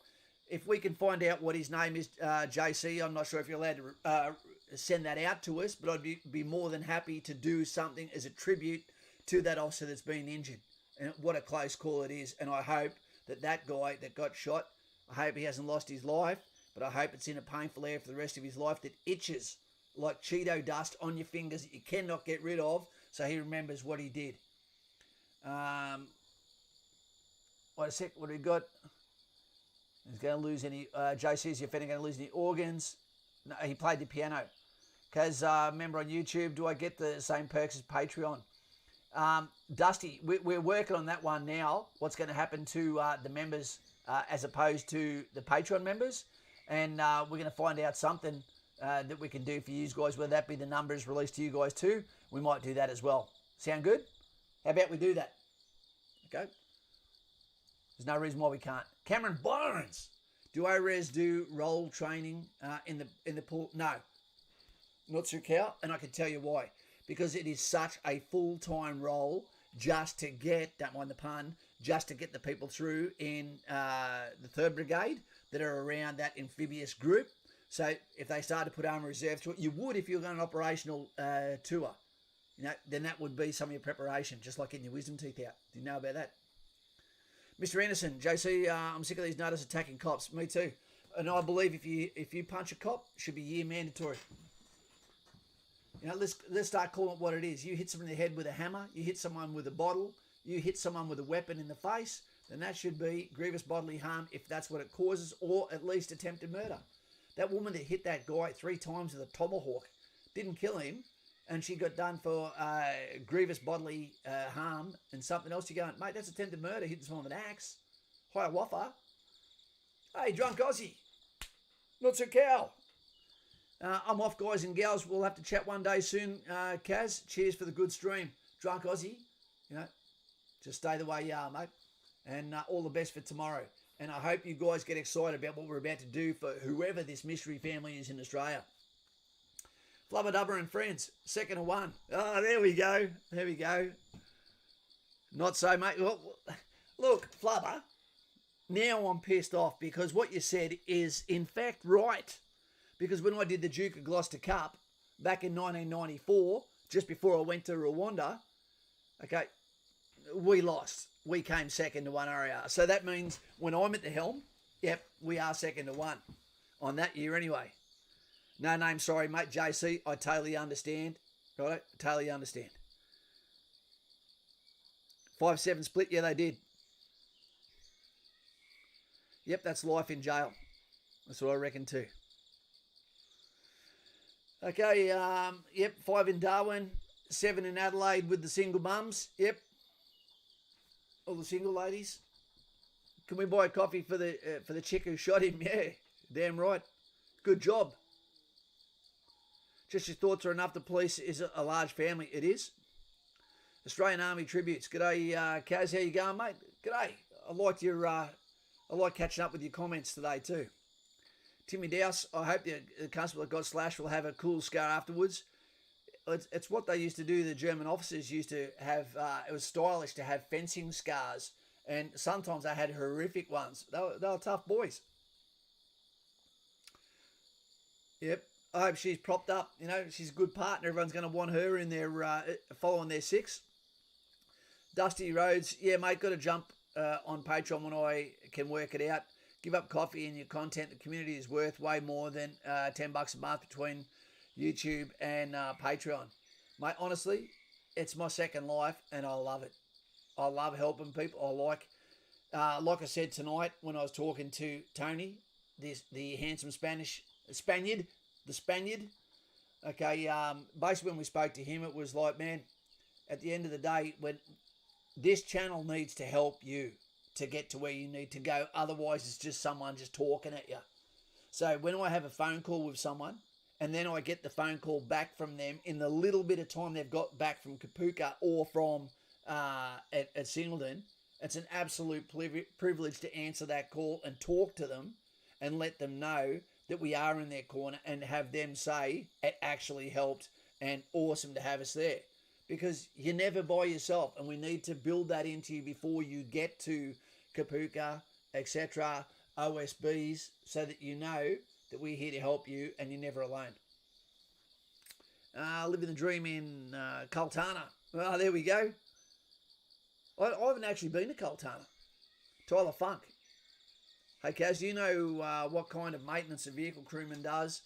If we can find out what his name is, JC, I'm not sure if you're allowed to send that out to us, but I'd be more than happy to do something as a tribute to that officer that's been injured. And what a close call it is. And I hope that guy that got shot, I hope he hasn't lost his life, but I hope it's in a painful area for the rest of his life that itches like Cheeto dust on your fingers that you cannot get rid of, so he remembers what he did. Wait a sec, what do we got? He's going to lose any... JC, is your offender going to lose any organs? No, he played the piano. Kaz, member on YouTube, do I get the same perks as Patreon? Dusty, we're working on that one now. What's going to happen to the members as opposed to the Patreon members? And we're going to find out something that we can do for you guys, whether that be the numbers released to you guys too. We might do that as well. Sound good? How about we do that? Okay. There's no reason why we can't. Cameron Barnes, do ARES do role training in the pool? No, not Sukau, and I can tell you why. Because it is such a full-time role just to get, don't mind the pun, just to get the people through in the 3rd Brigade that are around that amphibious group. So if they start to put Army Reserve to it, you would if you were going on an operational tour. Then that would be some of your preparation, just like getting your wisdom teeth out. Do you know about that? Mr. Anderson, JC, I'm sick of these nutters attacking cops. Me too. And I believe if you punch a cop, it should be year mandatory. Let's start calling it what it is. You hit someone in the head with a hammer, you hit someone with a bottle, you hit someone with a weapon in the face, then that should be grievous bodily harm if that's what it causes, or at least attempted murder. That woman that hit that guy 3 times with a tomahawk didn't kill him, and she got done for grievous bodily harm and something else. You're going, mate, that's attempted murder, hitting someone with an axe. Hi, waffer. Hey, drunk Aussie. Not so cow. I'm off, guys and gals. We'll have to chat one day soon, Kaz. Cheers for the good stream. Drunk Aussie, just stay the way you are, mate. And all the best for tomorrow. And I hope you guys get excited about what we're about to do for whoever this mystery family is in Australia. Flubber Dubber and friends, 2nd of 1. Oh, there we go. There we go. Not so, mate. Look, Flubber, now I'm pissed off because what you said is in fact right. Because when I did the Duke of Gloucester Cup back in 1994, just before I went to Rwanda, okay, we lost. We came 2nd to 1 RAR. So that means when I'm at the helm, yep, we are 2nd to 1 on that year anyway. No name, sorry, mate. JC, I totally understand. Right? Totally understand. 5-7 split, yeah, they did. Yep, that's life in jail. That's what I reckon too. Okay, yep, 5 in Darwin, 7 in Adelaide with the single mums. Yep. All the single ladies. Can we buy a coffee for the chick who shot him? Yeah, damn right. Good job. Just your thoughts are enough. The police is a large family. It is. Australian Army tributes. G'day, Kaz. How you going, mate? G'day. I like catching up with your comments today too. Timmy Dowse, I hope the constable that got slashed will have a cool scar afterwards. It's what they used to do. The German officers used to have, it was stylish to have fencing scars. And sometimes they had horrific ones. They were tough boys. Yep. I hope she's propped up. You know, she's a good partner. Everyone's going to want her in their following their six. Dusty Rhodes, yeah, mate, got to jump on Patreon when I can work it out. Give up coffee and your content. The community is worth way more than $10 a month between YouTube and Patreon. Mate, honestly, it's my second life and I love it. I love helping people. I like I said tonight when I was talking to Tony, the handsome Spaniard. Okay, basically when we spoke to him, it was like, man, at the end of the day, when this channel needs to help you to get to where you need to go. Otherwise, it's just someone just talking at you. So when I have a phone call with someone, and then I get the phone call back from them in the little bit of time they've got back from Kapuka or from at Singleton, it's an absolute privilege to answer that call and talk to them and let them know that we are in their corner and have them say it actually helped and awesome to have us there. Because you're never by yourself, and we need to build that into you before you get to Kapuka, etc., OSBs, so that you know that we're here to help you and you're never alone. Living the dream in Cultana. Well, there we go. I haven't actually been to Cultana. Tyler Funk. Hey, Kaz, do you know what kind of maintenance a vehicle crewman does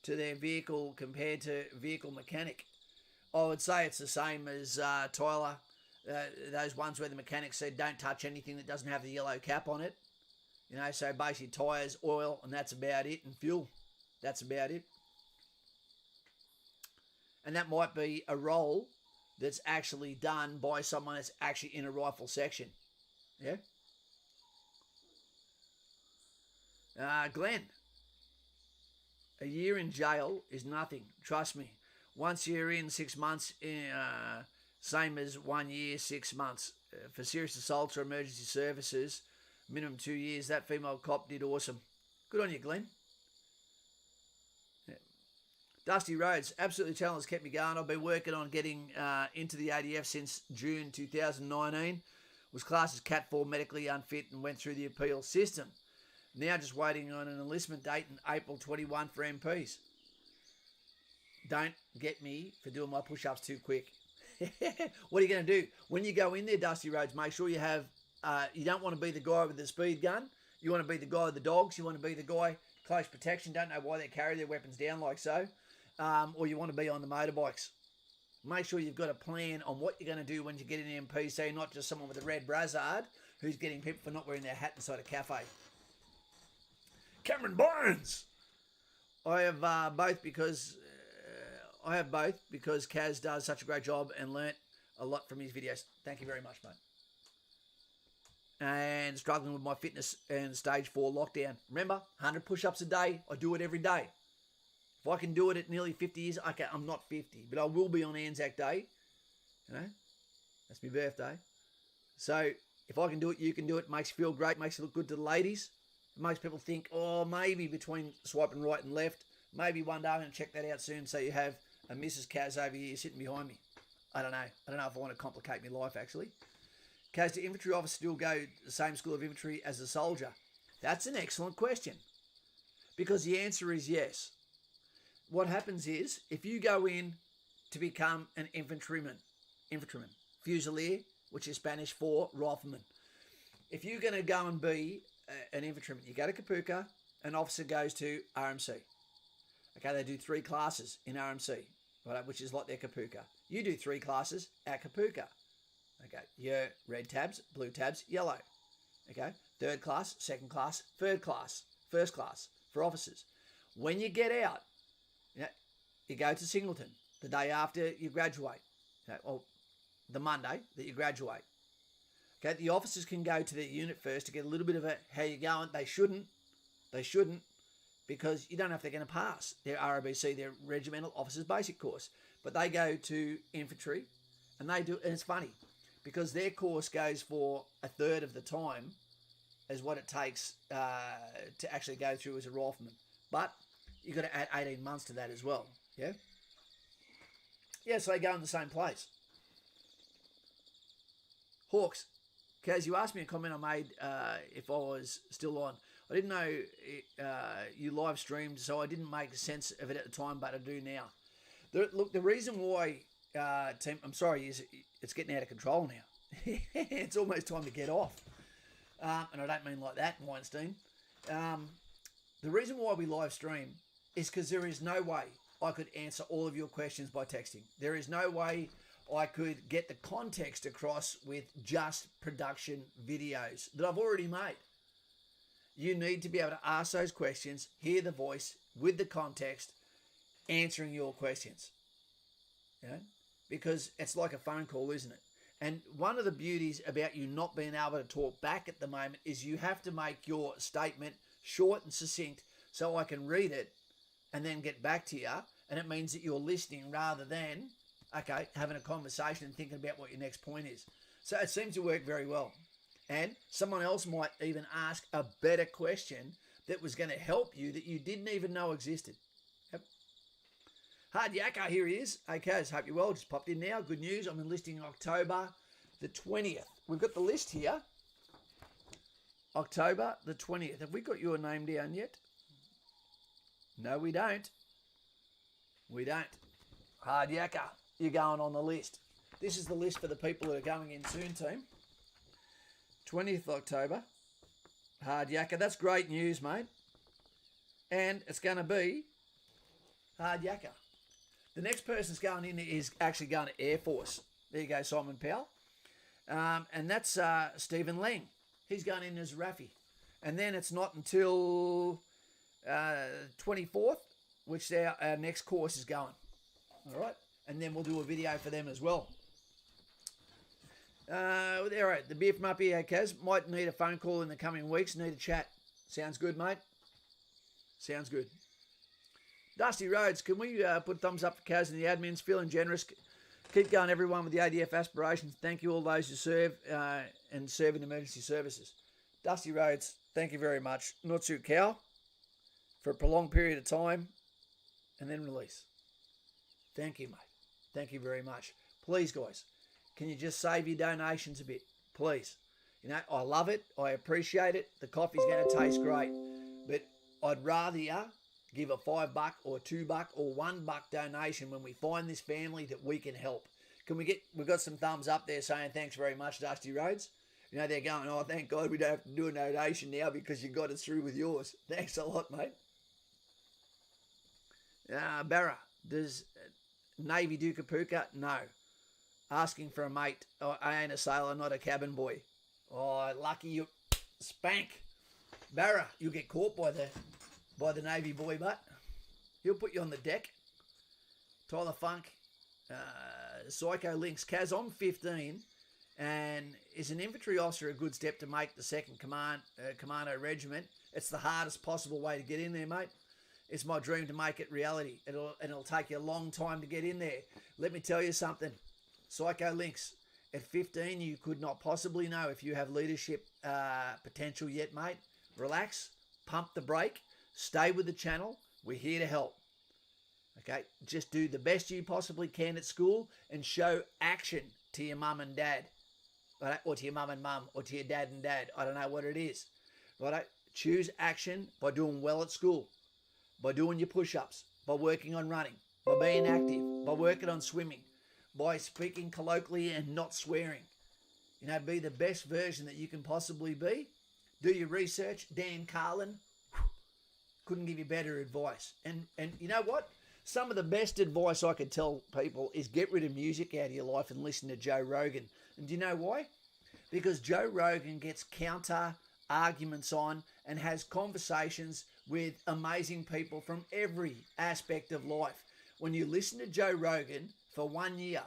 to their vehicle compared to vehicle mechanic? I would say it's the same as Tyler. Those ones where the mechanic said don't touch anything that doesn't have the yellow cap on it. You know, so basically tyres, oil, and that's about it, and fuel. That's about it. And that might be a role that's actually done by someone that's actually in a rifle section. Yeah? Glenn, a year in jail is nothing. Trust me. Once you're in 6 months, same as 1 year, 6 months. For serious assaults or emergency services, minimum 2 years. That female cop did awesome. Good on you, Glenn. Yeah. Dusty Rhodes, absolutely talented, kept me going. I've been working on getting into the ADF since June 2019. Was classed as Cat 4 medically unfit and went through the appeal system. Now just waiting on an enlistment date in April 21 for MPs. Don't get me for doing my push-ups too quick. What are you going to do? When you go in there, Dusty Rhodes, make sure you have, you don't want to be the guy with the speed gun. You want to be the guy with the dogs. You want to be the guy close protection. Don't know why they carry their weapons down like so. Or you want to be on the motorbikes. Make sure you've got a plan on what you're going to do when you get in MP, so you're not just someone with a red brassard who's getting people for not wearing their hat inside a cafe. Cameron Barnes! I have both because Kaz does such a great job and learnt a lot from his videos. Thank you very much, mate. And struggling with my fitness and stage 4 lockdown. Remember, 100 push-ups a day. I do it every day. If I can do it at nearly 50 years, okay, I'm not 50, but I will be on Anzac Day. You know, that's my birthday. So if I can do it, you can do it. Makes you feel great. Makes you look good to the ladies. It makes people think, oh, maybe between swiping right and left, maybe one day I'm going to check that out soon so you have a Mrs. Kaz over here sitting behind me. I don't know. I don't know if I want to complicate my life, actually. Kaz, do infantry officers still go to the same school of infantry as a soldier? That's an excellent question. Because the answer is yes. What happens is, if you go in to become an infantryman, fusilier, which is Spanish for rifleman. If you're going to go and be an infantryman, you go to Kapuka, an officer goes to RMC. Okay, they do 3 classes in RMC, right, which is like their Kapuka. You do 3 classes at Kapuka. Okay, your red tabs, blue tabs, yellow. Okay, 3rd class, 2nd class, 3rd class, 1st class for officers. When you get out, you go to Singleton the day after you graduate, okay, or the Monday that you graduate. Okay, the officers can go to their unit first to get a little bit of a how you going. They shouldn't, because you don't know if they're going to pass their ROBC, their Regimental Officers Basic Course. But they go to infantry, and they do, and it's funny because their course goes for a third of the time as what it takes to actually go through as a rifleman. But you've got to add 18 months to that as well. Yeah? Yeah, so they go in the same place. Hawks. Kaz, you asked me a comment I made if I was still on. I didn't know you live streamed, so I didn't make sense of it at the time, but I do now. Look, the reason why, team, I'm sorry, is it's getting out of control now. It's almost time to get off. And I don't mean like that, Weinstein. The reason why we live stream is because there is no way I could answer all of your questions by texting. There is no way I could get the context across with just production videos that I've already made. You need to be able to ask those questions, hear the voice with the context, answering your questions. You know? Because it's like a phone call, isn't it? And one of the beauties about you not being able to talk back at the moment is you have to make your statement short and succinct so I can read it and then get back to you. And it means that you're listening rather than, okay, having a conversation and thinking about what your next point is. So it seems to work very well. And someone else might even ask a better question that was going to help you that you didn't even know existed. Yep. Hard Yakka, here he is. Hey, Kaz, hope you're well. Just popped in now. Good news. I'm enlisting October the 20th. We've got the list here. October the 20th. Have we got your name down yet? No, we don't. We don't. Hard Yakka, you're going on the list. This is the list for the people that are going in soon, team. 20th October. Hard Yakka. That's great news, mate. And it's going to be Hard Yakka. The next person's going in is actually going to Air Force. There you go, Simon Powell. And that's Stephen Lang. He's going in as Rafi. And then it's not until 24th, which our next course is going. All right? And then we'll do a video for them as well. All right, the beer from up here, Kaz. Might need a phone call in the coming weeks. Need a chat. Sounds good, mate. Sounds good. Dusty Rhodes, can we put thumbs up for Kaz and the admins? Feeling generous. Keep going, everyone, with the ADF aspirations. Thank you all those who serve and serve in emergency services. Dusty Rhodes, thank you very much. Nutsu Cow for a prolonged period of time and then release. Thank you, mate. Thank you very much. Please, guys, can you just save your donations a bit? Please. You know, I love it. I appreciate it. The coffee's going to taste great. But I'd rather you give a $5 or $2 or $1 donation when we find this family that we can help. We've got some thumbs up there saying thanks very much, Dusty Rhodes. You know, they're going, oh, thank God we don't have to do a donation now because you got us through with yours. Thanks a lot, mate. Barra, does Navy do Kapuka? No. Asking for a mate. Oh, I ain't a sailor, not a cabin boy. Oh, lucky you. Spank. Barra, you'll get caught by the Navy boy, but he'll put you on the deck. Tyler Funk. Psycho Links. Kaz, I'm 15 and is an infantry officer a good step to make the 2nd Commando Regiment? It's the hardest possible way to get in there, mate. It's my dream to make it reality. It'll take you a long time to get in there. Let me tell you something. Psycho Links, at 15, you could not possibly know if you have leadership potential yet, mate. Relax, pump the brake, stay with the channel. We're here to help. Okay, just do the best you possibly can at school and show action to your mum and dad. Right? Or to your mum and mum, or to your dad and dad. I don't know what it is. Right? Choose action by doing well at school, by doing your push-ups, by working on running, by being active, by working on swimming, by speaking colloquially and not swearing. You know, be the best version that you can possibly be. Do your research. Dan Carlin couldn't give you better advice. And you know what? Some of the best advice I could tell people is get rid of music out of your life and listen to Joe Rogan. And do you know why? Because Joe Rogan gets counter arguments on and has conversations with amazing people from every aspect of life. When you listen to Joe Rogan for 1 year,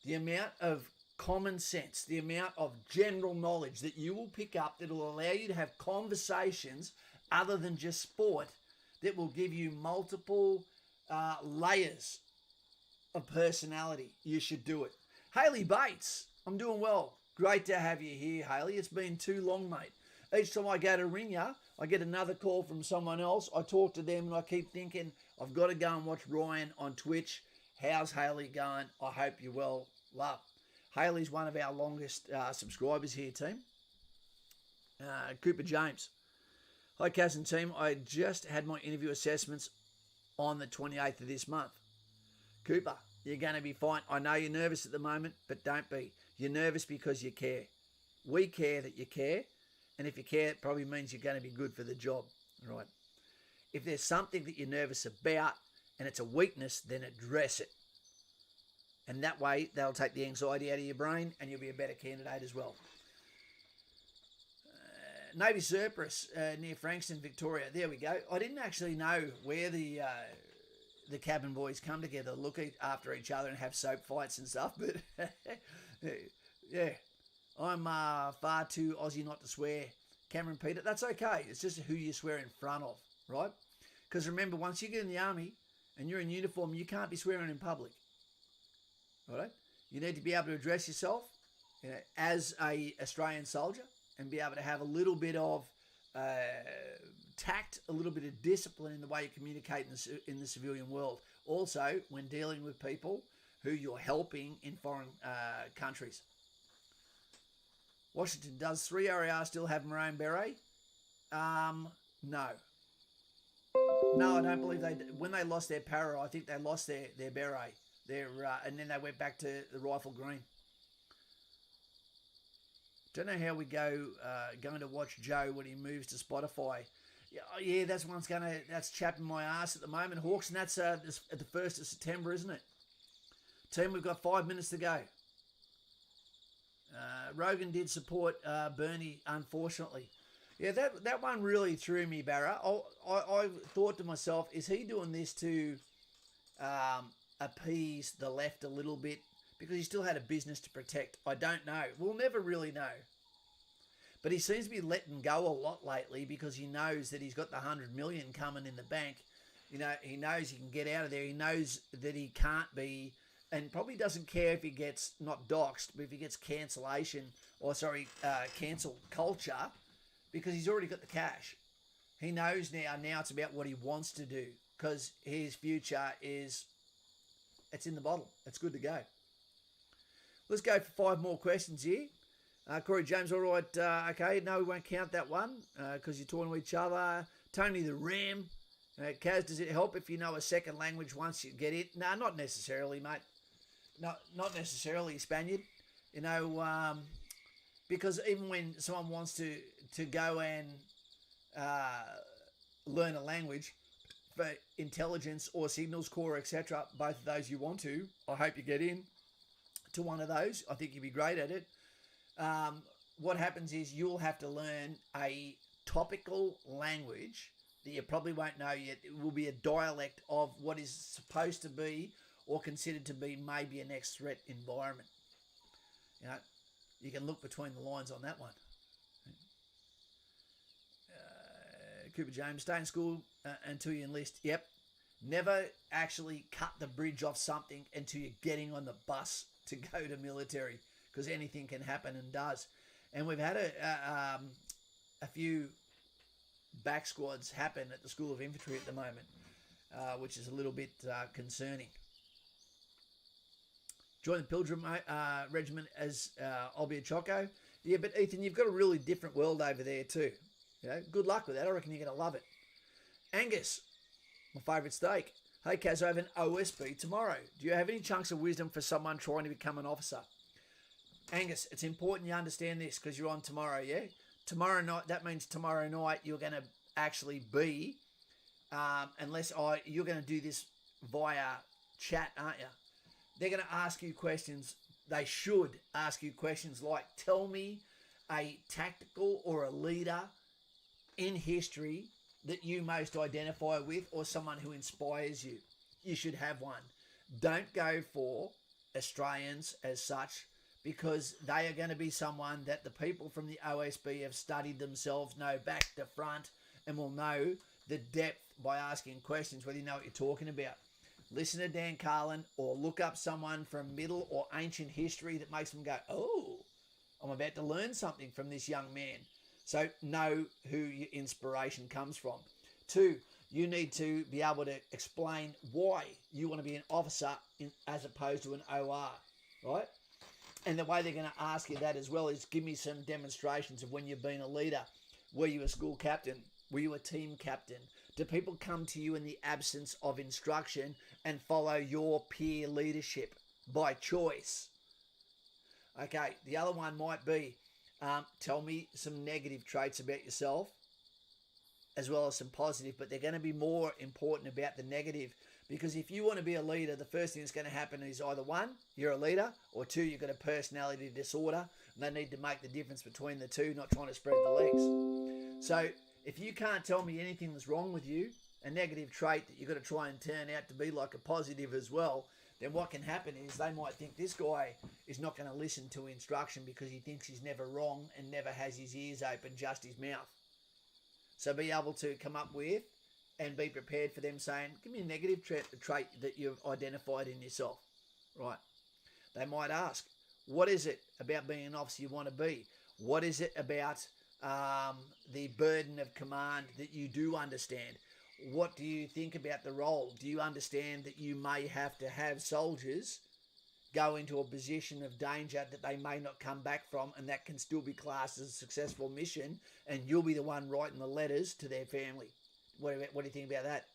the amount of common sense, the amount of general knowledge that you will pick up that will allow you to have conversations other than just sport, that will give you multiple layers of personality. You should do it. Haley Bates, I'm doing well. Great to have you here, Haley. It's been too long, mate. Each time I go to ring you, I get another call from someone else. I talk to them and I keep thinking, I've got to go and watch Ryan on Twitch. How's Haley going? I hope you're well. Love. Haley's one of our longest subscribers here, team. Cooper James. Hi, Kaz and team. I just had my interview assessments on the 28th of this month. Cooper, you're going to be fine. I know you're nervous at the moment, but don't be. You're nervous because you care. We care that you care. And if you care, it probably means you're going to be good for the job. All right. If there's something that you're nervous about and it's a weakness, then address it. And that way, they'll take the anxiety out of your brain and you'll be a better candidate as well. Navy Surplus near Frankston, Victoria. There we go. I didn't actually know where the cabin boys come together, look after each other and have soap fights and stuff. But yeah, I'm far too Aussie not to swear. Cameron Peter, that's okay. It's just who you swear in front of, right? Because remember, once you get in the army and you're in uniform, you can't be swearing in public. All right? You need to be able to address yourself, as a Australian soldier, and be able to have a little bit of tact, a little bit of discipline in the way you communicate in the civilian world. Also, when dealing with people who you're helping in foreign countries. Washington, does 3RAR still have maroon beret? No. No, I don't believe they did. When they lost their para, I think they lost their beret. And then they went back to the rifle green. Don't know how we going to watch Joe when he moves to Spotify. Yeah, that's chapping my ass at the moment, Hawks, and that's at the 1st of September, isn't it? Team, we've got 5 minutes to go. Rogan did support Bernie, unfortunately. Yeah, that one really threw me, Barra. I thought to myself, is he doing this to appease the left a little bit? Because he still had a business to protect. I don't know. We'll never really know. But he seems to be letting go a lot lately because he knows that he's got the 100 million coming in the bank. You know, he knows he can get out of there. He knows that he can't be, and probably doesn't care if he gets not doxed, but if he gets cancel culture, because he's already got the cash. He knows now it's about what he wants to do, because his future it's in the bottle. It's good to go. Let's go for 5 more questions here. Corey James, all right, okay. No, we won't count that one because you're talking to each other. Tony the Ram. Kaz, does it help if you know a second language once you get it? No, not necessarily, mate. Not necessarily, Spaniard. You know, because even when someone wants to go and learn a language for intelligence or signals corps, etc., both of those you want to, I hope you get in to one of those. I think you'd be great at it. What happens is you'll have to learn a topical language that you probably won't know yet. It will be a dialect of what is supposed to be or considered to be maybe a next threat environment. You know, you can look between the lines on that one. Cooper James, stay in school until you enlist. Yep. Never actually cut the bridge off something until you're getting on the bus to go to military, because anything can happen and does. And we've had a few back squads happen at the School of Infantry at the moment, which is a little bit concerning. Join the Pilgrim Regiment as I'll be a Choco. Yeah, but Ethan, you've got a really different world over there too. You know, good luck with that. I reckon you're going to love it. Angus, my favourite steak. Hey, Kaz, I have an OSB tomorrow. Do you have any chunks of wisdom for someone trying to become an officer? Angus, it's important you understand this because you're on tomorrow, yeah? Tomorrow night, that means tomorrow night you're going to actually be, you're going to do this via chat, aren't you? They're going to ask you questions. They should ask you questions like, tell me a tactical or a leader in history that you most identify with, or someone who inspires you. You should have one. Don't go for Australians as such, because they are going to be someone that the people from the OSB have studied themselves, know back to front, and will know the depth by asking questions, whether you know what you're talking about. Listen to Dan Carlin, or look up someone from middle or ancient history that makes them go, oh, I'm about to learn something from this young man. So know who your inspiration comes from. 2, you need to be able to explain why you want to be an officer as opposed to an OR, right? And the way they're going to ask you that as well is give me some demonstrations of when you've been a leader. Were you a school captain? Were you a team captain? Do people come to you in the absence of instruction and follow your peer leadership by choice? Okay, the other one might be, tell me some negative traits about yourself as well as some positive, but they're going to be more important about the negative, because if you want to be a leader, the first thing that's going to happen is either 1, you're a leader, or 2, you've got a personality disorder, and they need to make the difference between the two, not trying to spread the legs. So if you can't tell me anything that's wrong with you, a negative trait that you've got to try and turn out to be like a positive as well, then what can happen is they might think this guy is not going to listen to instruction because he thinks he's never wrong and never has his ears open, just his mouth. So be able to come up with and be prepared for them saying, give me a negative trait that you've identified in yourself, right? They might ask, what is it about being an officer you want to be? What is it about the burden of command that you do understand? What do you think about the role? Do you understand that you may have to have soldiers go into a position of danger that they may not come back from, and that can still be classed as a successful mission, and you'll be the one writing the letters to their family? What do you think about that?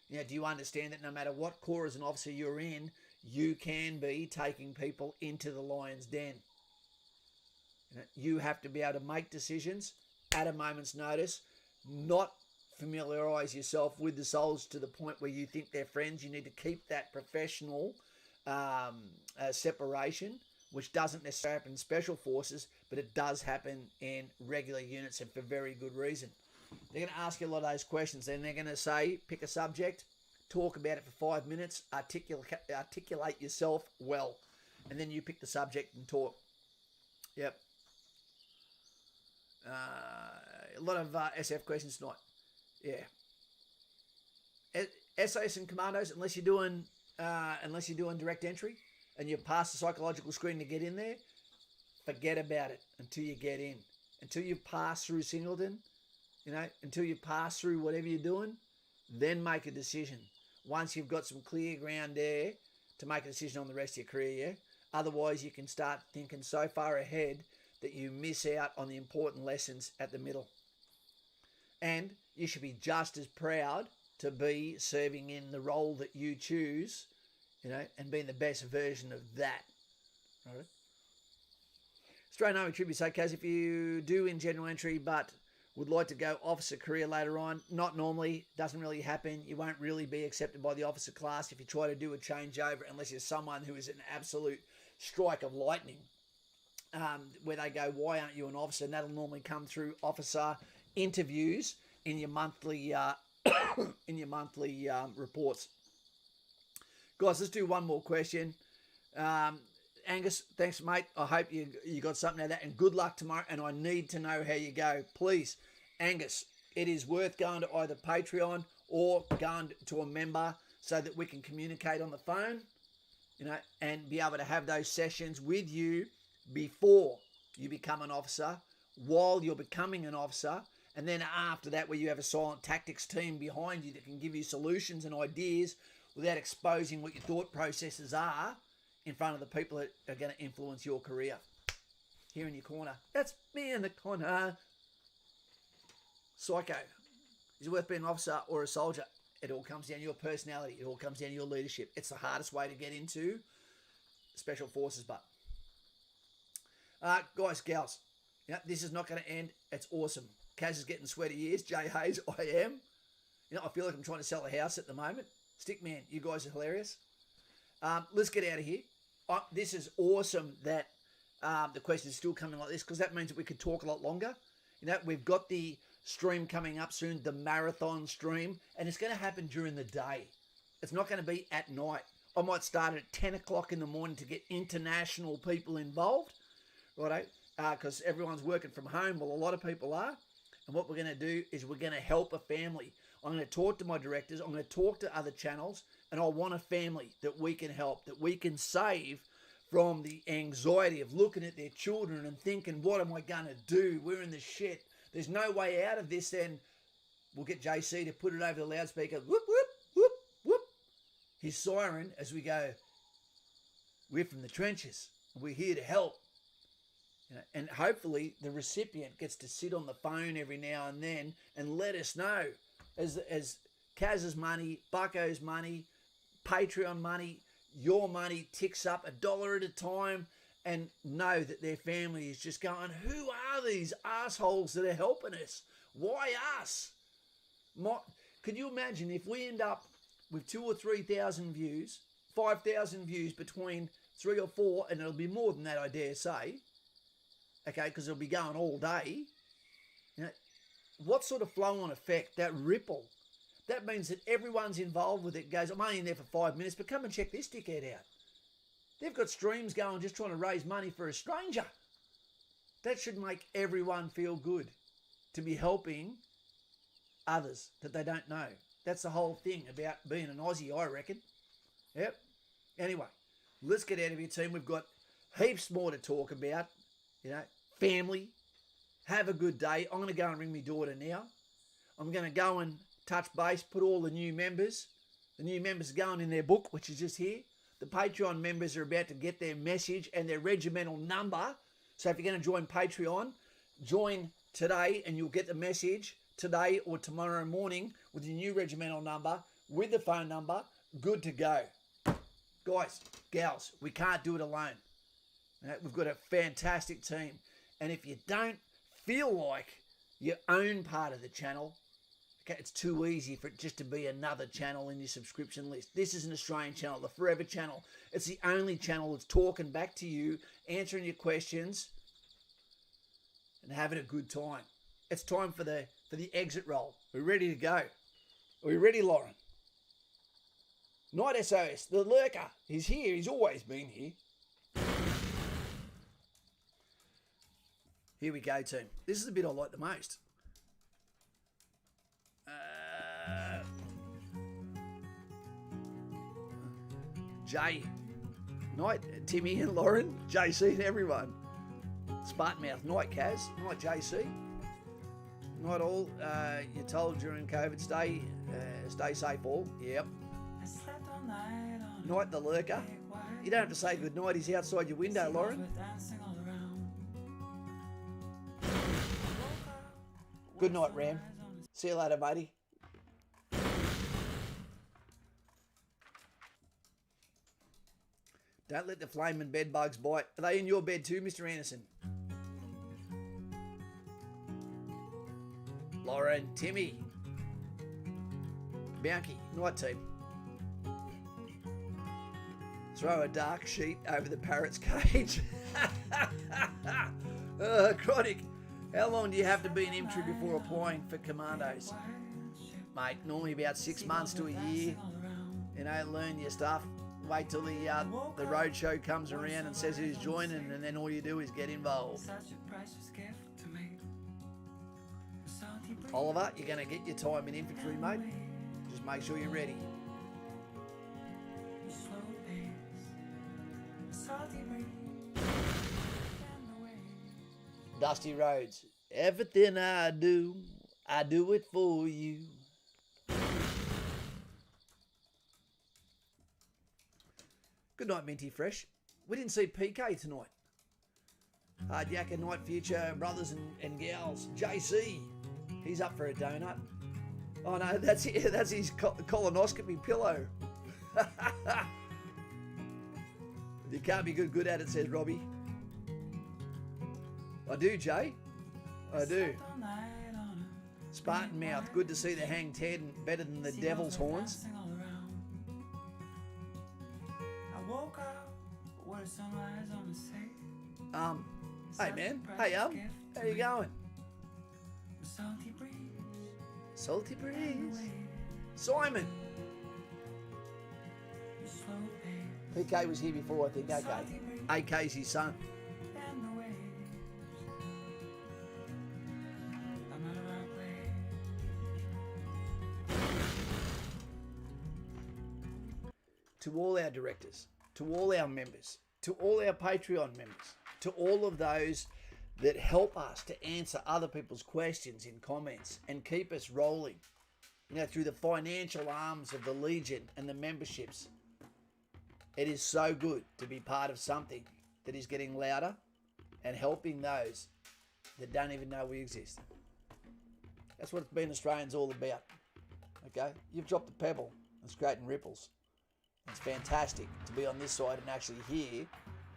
You know, do you understand that no matter what corps as an officer you're in, you can be taking people into the lion's den? You know, you have to be able to make decisions at a moment's notice, not familiarise yourself with the soldiers to the point where you think they're friends. You need to keep that professional separation, which doesn't necessarily happen in special forces, but it does happen in regular units, and for very good reason. They're going to ask you a lot of those questions, and they're going to say, pick a subject, talk about it for 5 minutes, articulate yourself well, and then you pick the subject and talk. Yep. A lot of SF questions tonight. Yeah. SAS and commandos, unless you're doing direct entry and you pass the psychological screen to get in there, forget about it until you get in. Until you pass through Singleton, until you pass through whatever you're doing, then make a decision. Once you've got some clear ground there to make a decision on the rest of your career, yeah? Otherwise, you can start thinking so far ahead that you miss out on the important lessons at the middle. And you should be just as proud to be serving in the role that you choose, and being the best version of that. Right? Australian Army Tribute say, Kaz, if you do in general entry but would like to go officer career later on, not normally, doesn't really happen. You won't really be accepted by the officer class if you try to do a changeover, unless you're someone who is an absolute strike of lightning, where they go, why aren't you an officer? And that'll normally come through officer interviews in your monthly reports. Guys, let's do one more question. Angus, thanks, mate. I hope you got something out of that, and good luck tomorrow, and I need to know how you go. Please, Angus, it is worth going to either Patreon or going to a member so that we can communicate on the phone, and be able to have those sessions with you before you become an officer, while you're becoming an officer, and then after that, where you have a silent tactics team behind you that can give you solutions and ideas without exposing what your thought processes are in front of the people that are going to influence your career. Here in your corner. That's me in the corner. Psycho. Is it worth being an officer or a soldier? It all comes down to your personality. It all comes down to your leadership. It's the hardest way to get into special forces, but guys, gals, this is not going to end. It's awesome. Kaz is getting sweaty ears. Jay Hayes, I am. I feel like I'm trying to sell a house at the moment. Stickman, you guys are hilarious. Let's get out of here. This is awesome that the questions are still coming like this, because that means that we could talk a lot longer. We've got the stream coming up soon, the marathon stream, and it's going to happen during the day. It's not going to be at night. I might start at 10 o'clock in the morning to get international people involved, righto, because everyone's working from home. Well, a lot of people are. And what we're going to do is we're going to help a family. I'm going to talk to my directors. I'm going to talk to other channels. And I want a family that we can help, that we can save from the anxiety of looking at their children and thinking, what am I going to do? We're in the shit. There's no way out of this. Then we'll get JC to put it over the loudspeaker. Whoop, whoop, whoop, whoop. His siren as we go, we're from the trenches. We're here to help. You know, and hopefully the recipient gets to sit on the phone every now and then and let us know as Kaz's money, Bucko's money, Patreon money, your money ticks up $1 at a time, and know that their family is just going, who are these assholes that are helping us? Why us? Could you imagine if we end up with 2,000 or 3,000 views, 5,000 views between 3 or 4, and it'll be more than that, I dare say, okay, because it'll be going all day. You know, what sort of flow-on effect, that ripple? That means that everyone's involved with it goes, I'm only in there for 5 minutes, but come and check this dickhead out. They've got streams going just trying to raise money for a stranger. That should make everyone feel good to be helping others that they don't know. That's the whole thing about being an Aussie, I reckon. Yep. Anyway, let's get out of here, team. We've got heaps more to talk about. You know, family. Have a good day. I'm going to go and ring my daughter now. I'm going to go and touch base, put all the new members. The new members are going in their book, which is just here. The Patreon members are about to get their message and their regimental number. So if you're going to join Patreon, join today and you'll get the message today or tomorrow morning with your new regimental number, with the phone number, good to go. Guys, gals, we can't do it alone. We've got a fantastic team. And if you don't feel like you own part of the channel, okay, it's too easy for it just to be another channel in your subscription list. This is an Australian channel, the Forever channel. It's the only channel that's talking back to you, answering your questions, and having a good time. It's time for the exit roll. We're ready to go. Are we ready, Lauren? Night SOS, the lurker. He's here. He's always been here. Here we go, team. This is the bit I like the most. Jay, night, Timmy and Lauren, JC and everyone. Spartan Mouth, night, Kaz, night, JC. Night all. You're told during COVID, stay safe all. Yep. Night, the lurker. You don't have to say good night. He's outside your window, Lauren. Good night, Ram. See you later, buddy. Don't let the flaming bed bugs bite. Are they in your bed too, Mr. Anderson? Lauren, Timmy. Bounky, night team. Throw a dark sheet over the parrot's cage. Chronic, how long do you have to be in infantry before applying for commandos? Mate, normally about 6 months to a year. You know, learn your stuff. Wait till the road show comes around and says who's joining, and then all you do is get involved. Oliver, you're going to get your time in infantry, mate. Just make sure you're ready. Dusty Roads, everything I do it for you. Good night, Minty Fresh. We didn't see PK tonight. Hard Yakka Night Future, brothers and gals. JC, he's up for a donut. Oh no, that's his colonoscopy pillow. You can't be good at it, says Robbie. I do, Jay. I do. Spartan Mouth, good to see the Hang 10, better than the Devil's Horns. Hey man, hey how you going? Salty breeze. Simon. PK was here before, I think. Okay. AK's his son. To all our directors, to all our members, to all our Patreon members, to all of those that help us to answer other people's questions in comments and keep us rolling, through the financial arms of the Legion and the memberships. It is so good to be part of something that is getting louder and helping those that don't even know we exist. That's what being Australian's all about. Okay? You've dropped a pebble, it's creating ripples. It's fantastic to be on this side and actually hear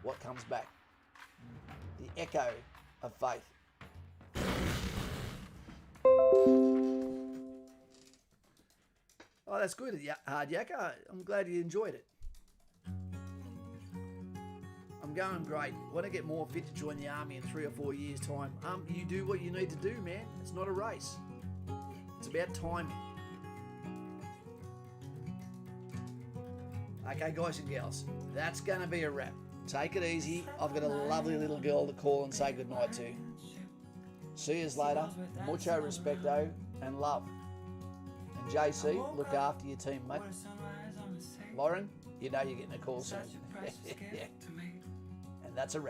what comes back. The echo of faith. Oh, that's good, Hard Yakka. I'm glad you enjoyed it. I'm going great. Want to get more fit to join the army in 3 or 4 years' time? You do what you need to do, man. It's not a race. It's about timing. Okay, guys and gals, that's going to be a wrap. Take it easy. I've got a lovely little girl to call and say goodnight to. See yous later. Mucho respecto and love. And JC, look after your team, mate. Lauren, you know you're getting a call soon. Yeah. And that's a wrap.